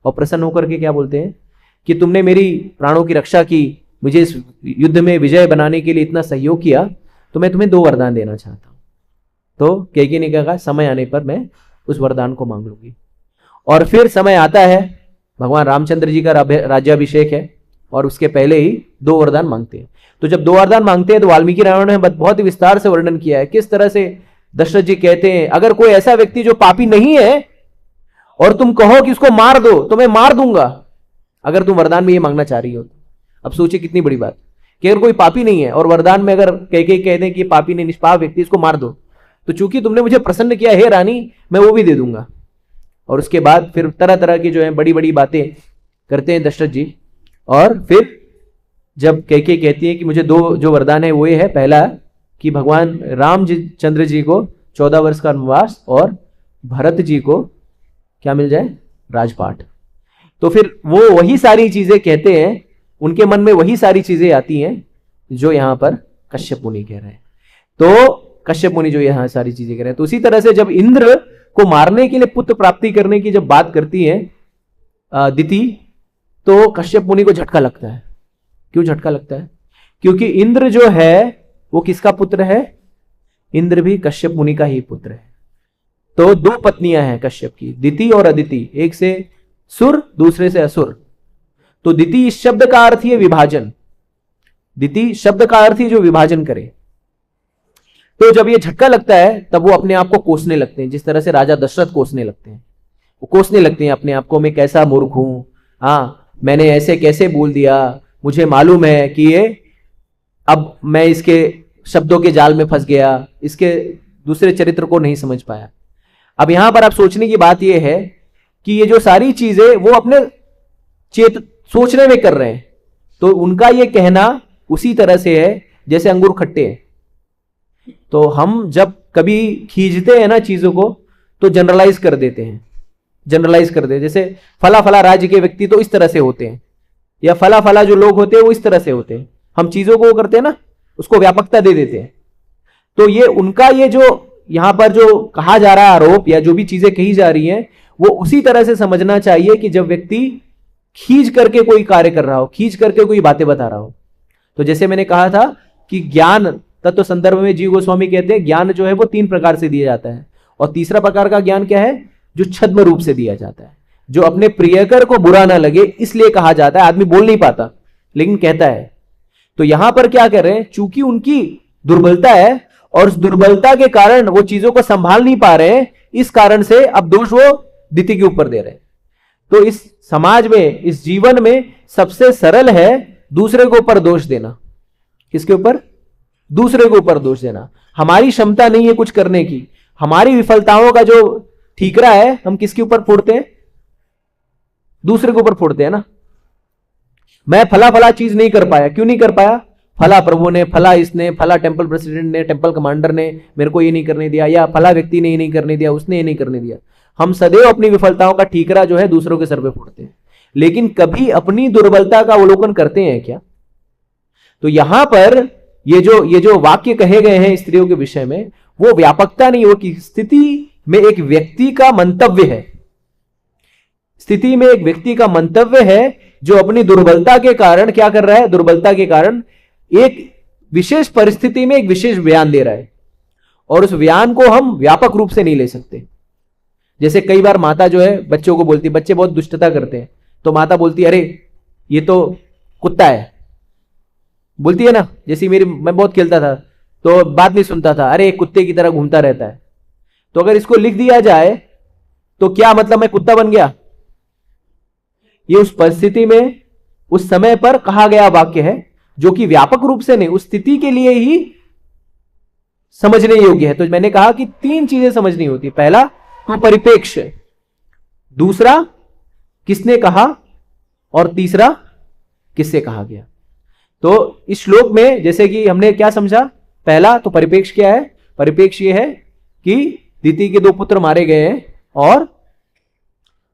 और प्रसन्न होकर के क्या बोलते हैं कि तुमने मेरी प्राणों की रक्षा की, मुझे इस युद्ध में विजय बनाने के लिए इतना सहयोग किया, तो मैं तुम्हें 2 वरदान देना चाहता हूं। तो कैकेयी ने कहा समय आने पर मैं उस वरदान को मांग लूंगी। और फिर समय आता है, भगवान रामचंद्र जी का राज्याभिषेक है और उसके पहले ही 2 वरदान मांगते हैं। तो जब 2 वरदान मांगते हैं तो वाल्मीकि रामायण ने बहुत ही विस्तार से वर्णन किया है किस तरह से दशरथ जी कहते हैं, अगर कोई ऐसा व्यक्ति जो पापी नहीं है और तुम कहो कि उसको मार दो तो मैं मार दूंगा, अगर तुम वरदान में ये मांगना चाह रही हो। अब सोचिए कितनी बड़ी बात कि अगर कोई पापी नहीं है और वरदान में अगर कैकेयी कह दें कि पापी नहीं, निष्पाप व्यक्ति, इसको मार दो, तो चूंकि तुमने मुझे प्रसन्न किया हे रानी, मैं वो भी दे दूंगा। और उसके बाद फिर तरह तरह की जो है बड़ी बड़ी बातें करते हैं दशरथ जी। और फिर जब कैकेयी कहती है कि मुझे 2 जो वरदान है वो ये है, पहला कि भगवान राम जी चंद्र जी को 14 वर्ष का वनवास और भरत जी को क्या मिल जाए, राजपाट। तो फिर वो वही सारी चीजें कहते हैं, उनके मन में वही सारी चीजें आती हैं जो यहां पर कश्यप मुनि कह रहे हैं। तो कश्यप मुनि जो यहां सारी चीजें कह रहे हैं, तो उसी तरह से जब इंद्र को मारने के लिए पुत्र प्राप्ति करने की जब बात करती है दिति, तो कश्यप मुनि को झटका लगता है। क्यों झटका लगता है? क्योंकि इंद्र जो है वो किसका पुत्र है? इंद्र भी कश्यप मुनि का ही पुत्र है। तो 2 पत्नियां हैं कश्यप की, दिति और अदिति, एक से सुर दूसरे से असुर। तो दिति इस शब्द का अर्थ है विभाजन, दिति शब्द का अर्थ ही जो विभाजन करे। तो जब ये झटका लगता है तब वो अपने आप को कोसने लगते हैं, जिस तरह से राजा दशरथ कोसने लगते हैं। वो कोसने लगते हैं अपने आप को, मैं कैसा मूर्ख हूं, हाँ मैंने ऐसे कैसे बोल दिया, मुझे मालूम है कि ये अब मैं इसके शब्दों के जाल में फंस गया, इसके दूसरे चरित्र को नहीं समझ पाया। अब यहां पर आप सोचने की बात यह है कि ये जो सारी चीजें वो अपने सोचने में कर रहे हैं, तो उनका ये कहना उसी तरह से है जैसे अंगूर खट्टे हैं। तो हम जब कभी खींचते हैं ना चीजों को, तो जनरलाइज कर देते हैं, जनरलाइज कर देते, जैसे फला फला राज्य के व्यक्ति तो इस तरह से होते हैं, या फला फला जो लोग होते हैं वो इस तरह से होते हैं। हम चीजों को करते हैं ना, उसको व्यापकता दे देते हैं। तो ये उनका ये जो यहां पर जो कहा जा रहा है आरोप, या जो भी चीजें कही जा रही हैं, वो उसी तरह से समझना चाहिए कि जब व्यक्ति खींच करके कोई कार्य कर रहा हो, खींच करके कोई बातें बता रहा हो। तो जैसे मैंने कहा था कि ज्ञान तत्व संदर्भ में जीव गोस्वामी कहते हैं ज्ञान जो है वो 3 प्रकार से दिया जाता है, और तीसरा प्रकार का ज्ञान क्या है, जो छद्म रूप से दिया जाता है, जो अपने प्रियकर को बुरा ना लगे इसलिए कहा जाता है। आदमी बोल नहीं पाता लेकिन कहता है। तो यहां पर क्या कर रहे हैं, चूंकि उनकी दुर्बलता है और उस दुर्बलता के कारण वो चीजों को संभाल नहीं पा रहे हैं, इस कारण से अब दोष वो दिति के ऊपर दे रहे हैं। तो इस समाज में, इस जीवन में सबसे सरल है दूसरे के ऊपर दोष देना। किसके ऊपर? दूसरे के ऊपर दोष देना। हमारी क्षमता नहीं है कुछ करने की, हमारी विफलताओं का जो ठीकरा है हम किसके ऊपर फोड़ते हैं? दूसरे के ऊपर फोड़ते हैं ना। मैं फला फला चीज नहीं कर पाया, क्यों नहीं कर पाया? फला प्रभु ने, फला इसने, फला टेंपल प्रेसिडेंट ने, टेंपल कमांडर ने मेरे को ये नहीं करने दिया, या फला व्यक्ति ने ये नहीं करने दिया, उसने ये नहीं करने दिया। हम सदैव अपनी विफलताओं का ठीकरा जो है दूसरों के सर पे फोड़ते हैं, लेकिन कभी अपनी दुर्बलता का अवलोकन करते हैं क्या? तो यहां पर ये जो वाक्य कहे गए हैं स्त्रियों के विषय में, वो व्यापकता नहीं, वो की स्थिति में एक व्यक्ति का मंतव्य है, स्थिति में एक व्यक्ति का मंतव्य है जो अपनी दुर्बलता के कारण क्या कर रहा है, दुर्बलता के कारण एक विशेष परिस्थिति में एक विशेष बयान दे रहा है, और उस बयान को हम व्यापक रूप से नहीं ले सकते। जैसे कई बार माता जो है बच्चों को बोलती, बच्चे बहुत दुष्टता करते हैं, तो माता बोलती है अरे ये तो कुत्ता है, बोलती है ना। जैसे मैं बहुत खेलता था तो बात नहीं सुनता था, अरे कुत्ते की तरह घूमता रहता है। तो अगर इसको लिख दिया जाए तो क्या मतलब मैं कुत्ता बन गया? ये उस परिस्थिति में उस समय पर कहा गया वाक्य है, जो कि व्यापक रूप से नहीं, उस स्थिति के लिए ही समझने योग्य है। तो मैंने कहा कि 3 चीजें समझनी होती, पहला तो परिप्रेक्ष्य, दूसरा किसने कहा, और तीसरा किससे कहा गया। तो इस श्लोक में जैसे कि हमने क्या समझा, पहला तो परिप्रेक्ष्य क्या है, परिप्रेक्ष्य यह है कि दिति के 2 पुत्र मारे गए हैं, और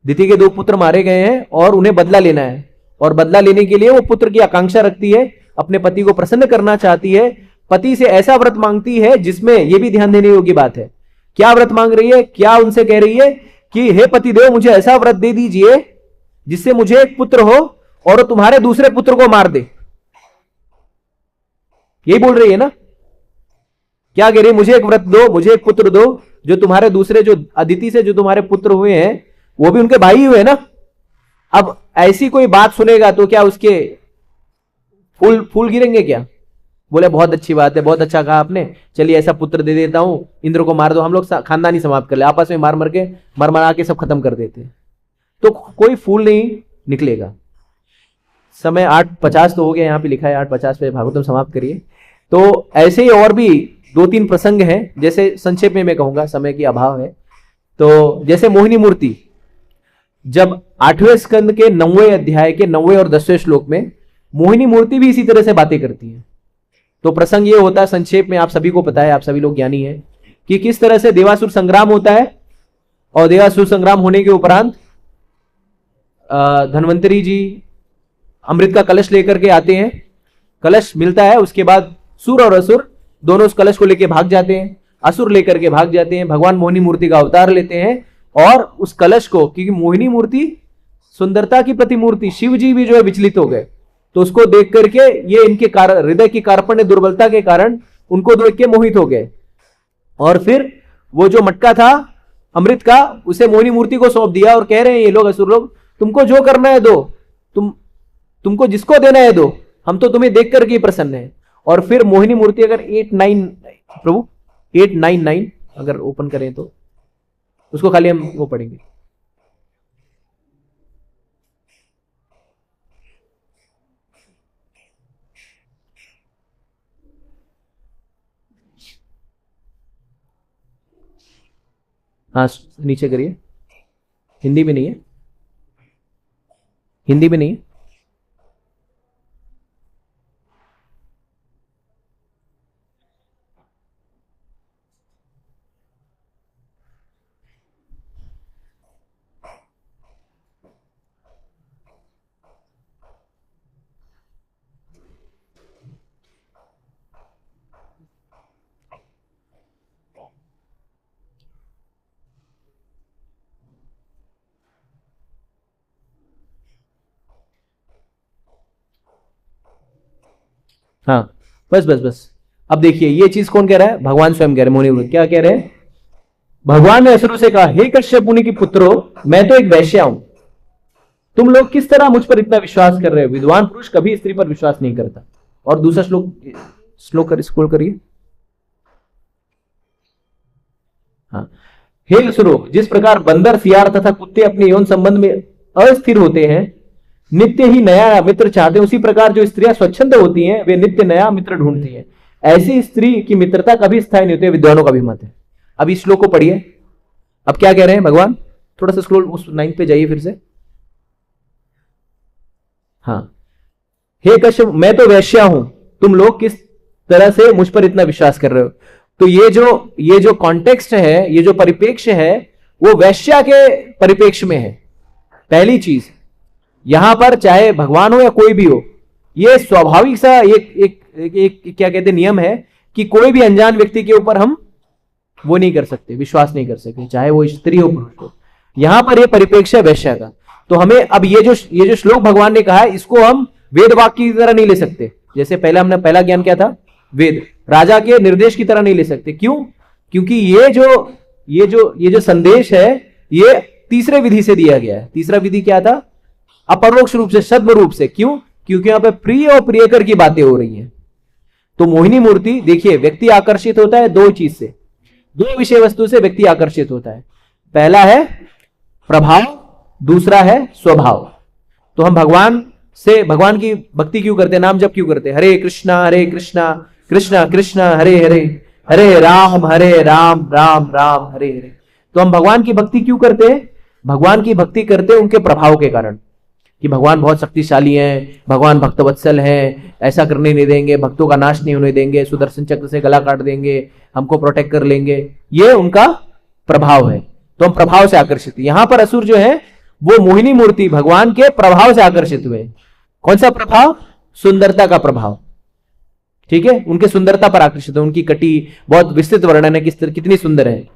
दिति के 2 पुत्र मारे गए हैं और उन्हें बदला लेना है, और बदला लेने के लिए वो पुत्र की आकांक्षा रखती है, अपने पति को प्रसन्न करना चाहती है, पति से ऐसा व्रत मांगती है जिसमें यह भी ध्यान देने योग्य बात है क्या व्रत मांग रही है? क्या उनसे कह रही है कि हे पतिदेव, मुझे ऐसा व्रत दे दीजिए जिससे मुझे एक पुत्र हो और तुम्हारे दूसरे पुत्र को मार दे। यही बोल रही है ना? क्या कह रही है? मुझे एक व्रत दो, मुझे एक पुत्र दो, जो तुम्हारे दूसरे, जो अदिति से जो तुम्हारे पुत्र हुए हैं वो भी उनके भाई हुए ना। अब ऐसी कोई बात सुनेगा तो क्या उसके फूल फूल गिरेंगे क्या? बोले बहुत अच्छी बात है, बहुत अच्छा कहा आपने, चलिए ऐसा पुत्र दे देता हूं, इंद्र को मार दो, हम लोग खानदान ही समाप्त कर ले, आपस में मार मरा के सब खत्म कर देते। तो कोई फूल नहीं निकलेगा। समय 8:50 तो हो गया, यहां पे लिखा है 8:50 पे भागवतम समाप्त करिए। तो ऐसे ही और भी 2-3 प्रसंग हैं, जैसे संक्षेप में मैं कहूंगा, समय की अभाव है। तो जैसे मोहिनी मूर्ति, जब 8वें स्कंद के 9वें अध्याय के 9वें और 10वें श्लोक में मोहिनी मूर्ति भी इसी तरह से बातें करती है। तो प्रसंग ये होता है, संक्षेप में आप सभी को पता है, आप सभी लोग ज्ञानी हैं, कि किस तरह से देवासुर संग्राम होता है और देवासुर संग्राम होने के उपरांत धन्वंतरी जी अमृत का कलश लेकर के आते हैं। कलश मिलता है, उसके बाद सुर और असुर दोनों उस कलश को लेकर भाग जाते हैं, असुर लेकर के भाग जाते हैं। भगवान मोहिनी मूर्ति का अवतार लेते हैं और उस कलश को, क्योंकि मोहिनी मूर्ति सुंदरता की प्रतिमूर्ति, शिव जी भी जो है विचलित हो गए, तो उसको देख करके ये इनके कारण, हृदय की कार्पण्य दुर्बलता के कारण उनको देख के मोहित हो गए। और फिर वो जो मटका था अमृत का, उसे मोहिनी मूर्ति को सौंप दिया और कह रहे हैं ये लोग, असुर लोग, तुमको जो करना है दो, तुमको जिसको देना है दो, हम तो तुम्हें देख करके ही प्रसन्न है। और फिर मोहिनी मूर्ति, अगर 899 अगर ओपन करें तो उसको खाली हम वो पढ़ेंगे। हाँ नीचे करिए, हिंदी में नहीं है, हिंदी में नहीं है। हाँ बस बस बस। अब देखिए ये चीज कौन कह रहा है? भगवान स्वयं कह रहे हैं। मोहिनी क्या कह रहे हैं? भगवान ने असुरों से कहा, हे कश्यप मुनि की पुत्रो, मैं तो एक वैश्या हूं, तुम लोग किस तरह मुझ पर इतना विश्वास कर रहे हो? विद्वान पुरुष कभी स्त्री पर विश्वास नहीं करता। और दूसरा श्लोक कर स्क्रॉल करिए। हाँ, हे असुरों, जिस प्रकार बंदर, सियार तथा कुत्ते अपने यौन संबंध में अस्थिर होते हैं, नित्य ही नया मित्र चाहते हैं, उसी प्रकार जो स्त्रियां स्वच्छंद होती हैं वे नित्य नया मित्र ढूंढती हैं। ऐसी स्त्री की मित्रता कभी स्थायी नहीं होती है, विद्वानों का भी मत है। अब इस श्लोक को पढ़िए। अब क्या कह रहे हैं भगवान? थोड़ा सा स्क्रॉल उस 9 पे जाइए फिर से। हाँ, हे कश्यप, मैं तो वैश्या हूं, तुम लोग किस तरह से मुझ पर इतना विश्वास कर रहे हो? तो ये जो कॉन्टेक्स्ट है, ये जो परिप्रेक्ष्य है, वो वैश्या के परिप्रेक्ष्य में है। पहली चीज, यहां पर चाहे भगवान हो या कोई भी हो, ये स्वाभाविक सा एक क्या कहते नियम है कि कोई भी अनजान व्यक्ति के ऊपर हम वो नहीं कर सकते, विश्वास नहीं कर सकते, चाहे वो स्त्री हो पुरुष हो। यहां पर ये परिप्रेक्ष्य वैश्या का। तो हमें अब ये जो श्लोक भगवान ने कहा है, इसको हम वेद वाक्य की तरह नहीं ले सकते। जैसे पहले हमने पहला ज्ञान क्या था? वेद, राजा के निर्देश की तरह नहीं ले सकते। क्यों? क्योंकि ये जो संदेश है, ये तीसरे विधि से दिया गया है। तीसरा विधि क्या था? अपरोक्ष रूप से, सद्म रूप से। क्यों? क्योंकि यहां पे प्रिय और प्रियकर की बातें हो रही हैं। तो मोहिनी मूर्ति, देखिए, व्यक्ति आकर्षित होता है दो चीज से, दो विषय वस्तु से व्यक्ति आकर्षित होता है। पहला है प्रभाव, दूसरा है स्वभाव। तो हम भगवान की भक्ति क्यों करते हैं? नाम जप क्यों करते हैं? हरे कृष्णा कृष्णा कृष्णा हरे हरे, हरे राम राम राम हरे हरे। तो हम भगवान की भक्ति क्यों करते हैं? भगवान की भक्ति करते हैं उनके प्रभाव के कारण, कि भगवान बहुत शक्तिशाली हैं, भगवान भक्तवत्सल हैं, ऐसा करने नहीं देंगे, भक्तों का नाश नहीं होने देंगे, सुदर्शन चक्र से गला काट देंगे, हमको प्रोटेक्ट कर लेंगे। ये उनका प्रभाव है, तो हम प्रभाव से आकर्षित हैं। यहां पर असुर जो है वो मोहिनी मूर्ति भगवान के प्रभाव से आकर्षित हुए। कौन सा प्रभाव? सुंदरता का प्रभाव। ठीक है, उनके सुंदरता पर आकर्षित है। उनकी कटी बहुत विस्तृत वर्णन है, कितनी सुंदर है।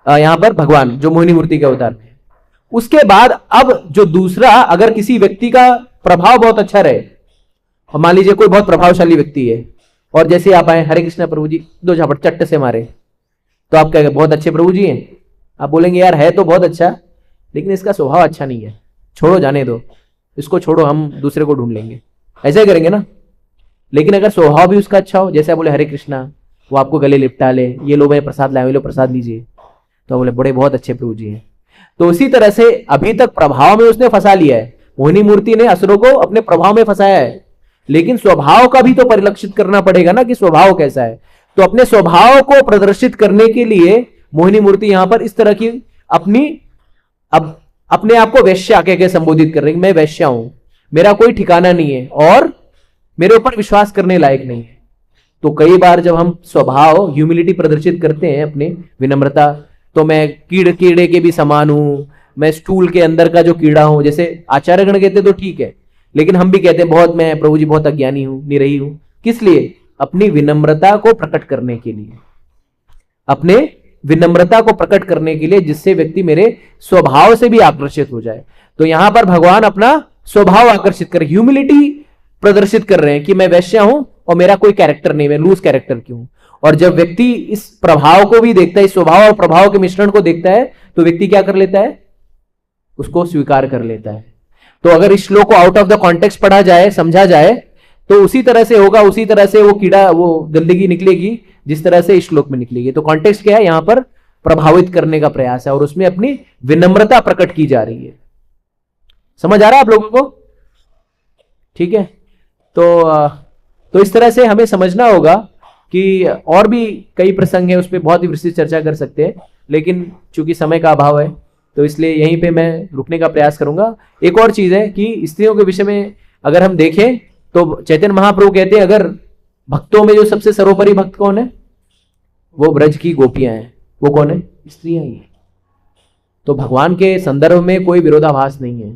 यहां पर भगवान जो मोहिनी मूर्ति के अवतार में। उसके बाद अब जो दूसरा, अगर किसी व्यक्ति का प्रभाव बहुत अच्छा रहे, मान लीजिए कोई बहुत प्रभावशाली व्यक्ति है और जैसे आप आए, हरे कृष्णा प्रभु जी, 2 झापट चट्ट से मारे, तो आप कहेंगे बहुत अच्छे प्रभु जी हैं। आप बोलेंगे यार है तो बहुत अच्छा, लेकिन इसका स्वभाव अच्छा नहीं है, छोड़ो, जाने दो, इसको छोड़ो, हम दूसरे को ढूंढ लेंगे, ऐसा ही करेंगे ना। लेकिन अगर स्वभाव भी उसका अच्छा हो, जैसे आप बोले हरे कृष्णा, वो आपको गले लिपटा ले, ये लो मैं प्रसाद लाए, लो प्रसाद लीजिए, तो बोले बड़े बहुत अच्छे प्रभु जी हैं। तो उसी तरह से अभी तक प्रभाव में उसने फंसा लिया है, मोहिनी मूर्ति ने असुरों को अपने प्रभाव में फंसाया है, लेकिन स्वभाव का भी तो परिलक्षित करना पड़ेगा ना कि स्वभाव कैसा है। तो अपने स्वभाव को प्रदर्शित करने के लिए मोहिनी मूर्ति यहां पर इस तरह की अपने आप को वैश्या कह के संबोधित कर रही है, मैं वैश्या हूं, मेरा कोई ठिकाना नहीं है और मेरे ऊपर विश्वास करने लायक नहीं है। तो कई बार जब हम स्वभाव ह्यूमिलिटी प्रदर्शित करते हैं, अपने विनम्रता, तो मैं कीड़े के भी समान हूं, मैं स्टूल के अंदर का जो कीड़ा हूं, जैसे आचार्यगण कहते तो ठीक है, लेकिन हम भी कहते हैं बहुत, मैं प्रभु जी बहुत अज्ञानी हूं, निरही हूं। किस लिए? अपनी विनम्रता को प्रकट करने के लिए, अपने विनम्रता को प्रकट करने के लिए, जिससे व्यक्ति मेरे स्वभाव से भी आकर्षित हो जाए। तो यहां पर भगवान अपना स्वभाव आकर्षित कर, ह्यूमिलिटी प्रदर्शित कर रहे हैं कि मैं वैश्या हूं और मेरा कोई कैरेक्टर नहीं, मैं लूज कैरेक्टर की हूं। और जब व्यक्ति इस प्रभाव को भी देखता है, इस स्वभाव और प्रभाव के मिश्रण को देखता है, तो व्यक्ति क्या कर लेता है? उसको स्वीकार कर लेता है। तो अगर इस श्लोक को आउट ऑफ द कॉन्टेक्स्ट पढ़ा जाए, समझा जाए, तो उसी तरह से होगा, उसी तरह से वो कीड़ा, वो गंदगी निकलेगी जिस तरह से इस श्लोक में निकलेगी। तो कॉन्टेक्स्ट क्या है? यहां पर प्रभावित करने का प्रयास है और उसमें अपनी विनम्रता प्रकट की जा रही है। समझ आ रहा है आप लोगों को? ठीक है। तो इस तरह से हमें समझना होगा कि और भी कई प्रसंग है, उस पर बहुत ही विस्तृत चर्चा कर सकते हैं, लेकिन चूंकि समय का अभाव है तो इसलिए यहीं पे मैं रुकने का प्रयास करूंगा। एक और चीज है कि स्त्रियों के विषय में अगर हम देखें तो चैतन्य महाप्रभु कहते हैं, अगर भक्तों में जो सबसे सर्वोपरि भक्त कौन है? वो ब्रज की गोपियां हैं। वो कौन है? स्त्रियां ही है। तो भगवान के संदर्भ में कोई विरोधाभास नहीं है,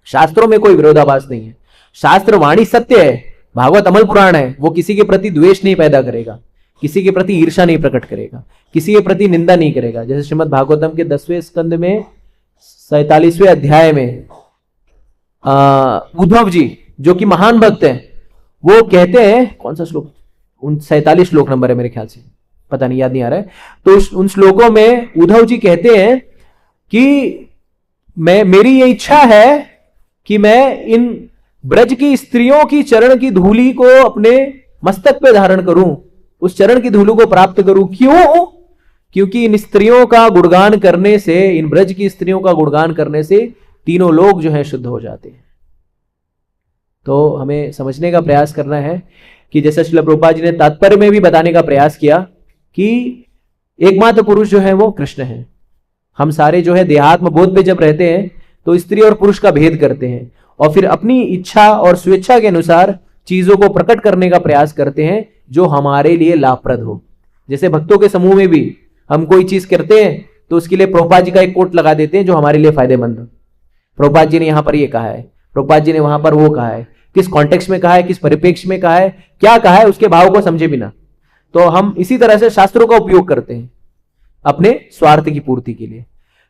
शास्त्रों में कोई विरोधाभास नहीं है। शास्त्र वाणी सत्य है, भागवत अमल पुराण है, वो किसी के प्रति द्वेष नहीं पैदा करेगा, किसी के प्रति ईर्ष्या नहीं प्रकट करेगा, किसी के प्रति निंदा नहीं करेगा। जैसे श्रीमद् भागवतम के 10वें स्कंद में 47वें अध्याय में उद्धव जी जो कि महान भक्त हैं, वो कहते हैं, कौन सा श्लोक? 47 श्लोक नंबर है मेरे ख्याल से, पता नहीं, याद नहीं आ रहा है। तो उन श्लोकों में उद्धव जी कहते हैं कि मेरी ये इच्छा है कि मैं इन ब्रज की स्त्रियों की चरण की धूलि को अपने मस्तक पे धारण करूं, उस चरण की धूलि को प्राप्त करूं। क्यों? क्योंकि इन स्त्रियों का गुणगान करने से, इन ब्रज की स्त्रियों का गुणगान करने से तीनों लोग जो है शुद्ध हो जाते हैं। तो हमें समझने का प्रयास करना है कि जैसे श्रील प्रभुपाद जी ने तात्पर्य में भी बताने का प्रयास किया कि एकमात्र पुरुष जो है वो कृष्ण है। हम सारे जो है देहात्म बोध पे जब रहते हैं तो स्त्री और पुरुष का भेद करते हैं और फिर अपनी इच्छा और स्वेच्छा के अनुसार चीजों को प्रकट करने का प्रयास करते हैं जो हमारे लिए लाभप्रद हो। जैसे भक्तों के समूह में भी हम कोई चीज करते हैं तो उसके लिए प्रभुपाद जी का एक कोट लगा देते हैं जो हमारे लिए फायदेमंद हो। प्रभुपाद जी ने यहां पर ये कहा है, प्रभुपाद जी ने वहां पर वो कहा है, किस कॉन्टेक्स्ट में कहा है, किस परिप्रेक्ष्य में कहा है, क्या कहा है, उसके भाव को समझे बिना। तो हम इसी तरह से शास्त्रों का उपयोग करते हैं अपने स्वार्थ की पूर्ति के लिए।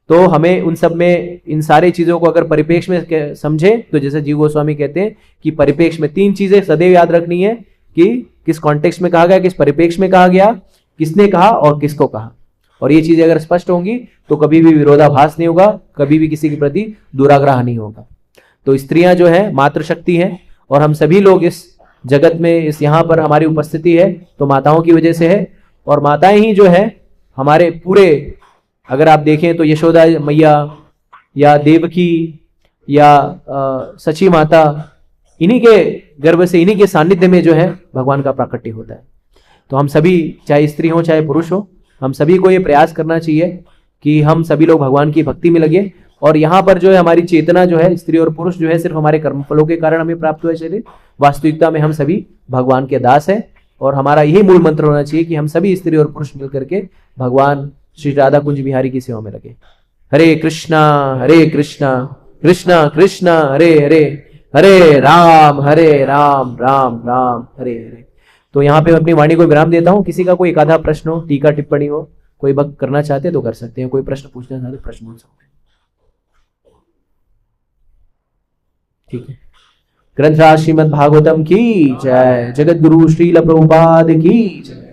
तो हमें उन सब में इन सारी चीजों को अगर परिप्रेक्ष्य में समझे तो जैसे जीव गोस्वामी कहते हैं कि परिप्रेक्ष्य में 3 चीजें सदैव याद रखनी है कि किस कॉन्टेक्स्ट में कहा गया, किस परिप्रेक्ष्य में कहा गया, किसने कहा और किसको कहा। और ये चीजें अगर स्पष्ट होंगी तो कभी भी विरोधाभास नहीं होगा, कभी भी किसी के प्रति दुराग्रह नहीं होगा। तो स्त्रियां जो है मातृशक्ति है और हम सभी लोग इस जगत में, इस यहाँ पर हमारी उपस्थिति है तो माताओं की वजह से है। और माताएं ही जो है हमारे पूरे, अगर आप देखें तो यशोदा मैया या देवकी या सची माता, इन्हीं के गर्भ से, इन्हीं के सानिध्य में जो है भगवान का प्राकट्य होता है। तो हम सभी, चाहे स्त्री हो चाहे पुरुष हो, हम सभी को ये प्रयास करना चाहिए कि हम सभी लोग भगवान की भक्ति में लगे। और यहाँ पर जो है हमारी चेतना जो है, स्त्री और पुरुष जो है सिर्फ हमारे कर्मफलों के कारण हमें प्राप्त हुए शरीर, वास्तविकता में हम सभी भगवान के दास हैं। और हमारा यही मूल मंत्र होना चाहिए कि हम सभी स्त्री और पुरुष मिलकर के भगवान श्री राधा कुंज बिहारी की सेवा में लगे। हरे कृष्णा कृष्णा कृष्णा हरे हरे, हरे राम राम राम हरे हरे। तो यहाँ पे मैं अपनी वाणी को विराम देता हूँ। किसी का कोई एक आधा प्रश्न हो, टीका टिप्पणी हो कोई भक्त करना चाहते तो कर सकते हैं, कोई प्रश्न पूछना चाहते प्रश्न पूछ सकते हैं। ठीक है। ग्रंथराज श्रीमद् भागवतम की जय। जगत गुरु श्रील प्रभुपाद की जय।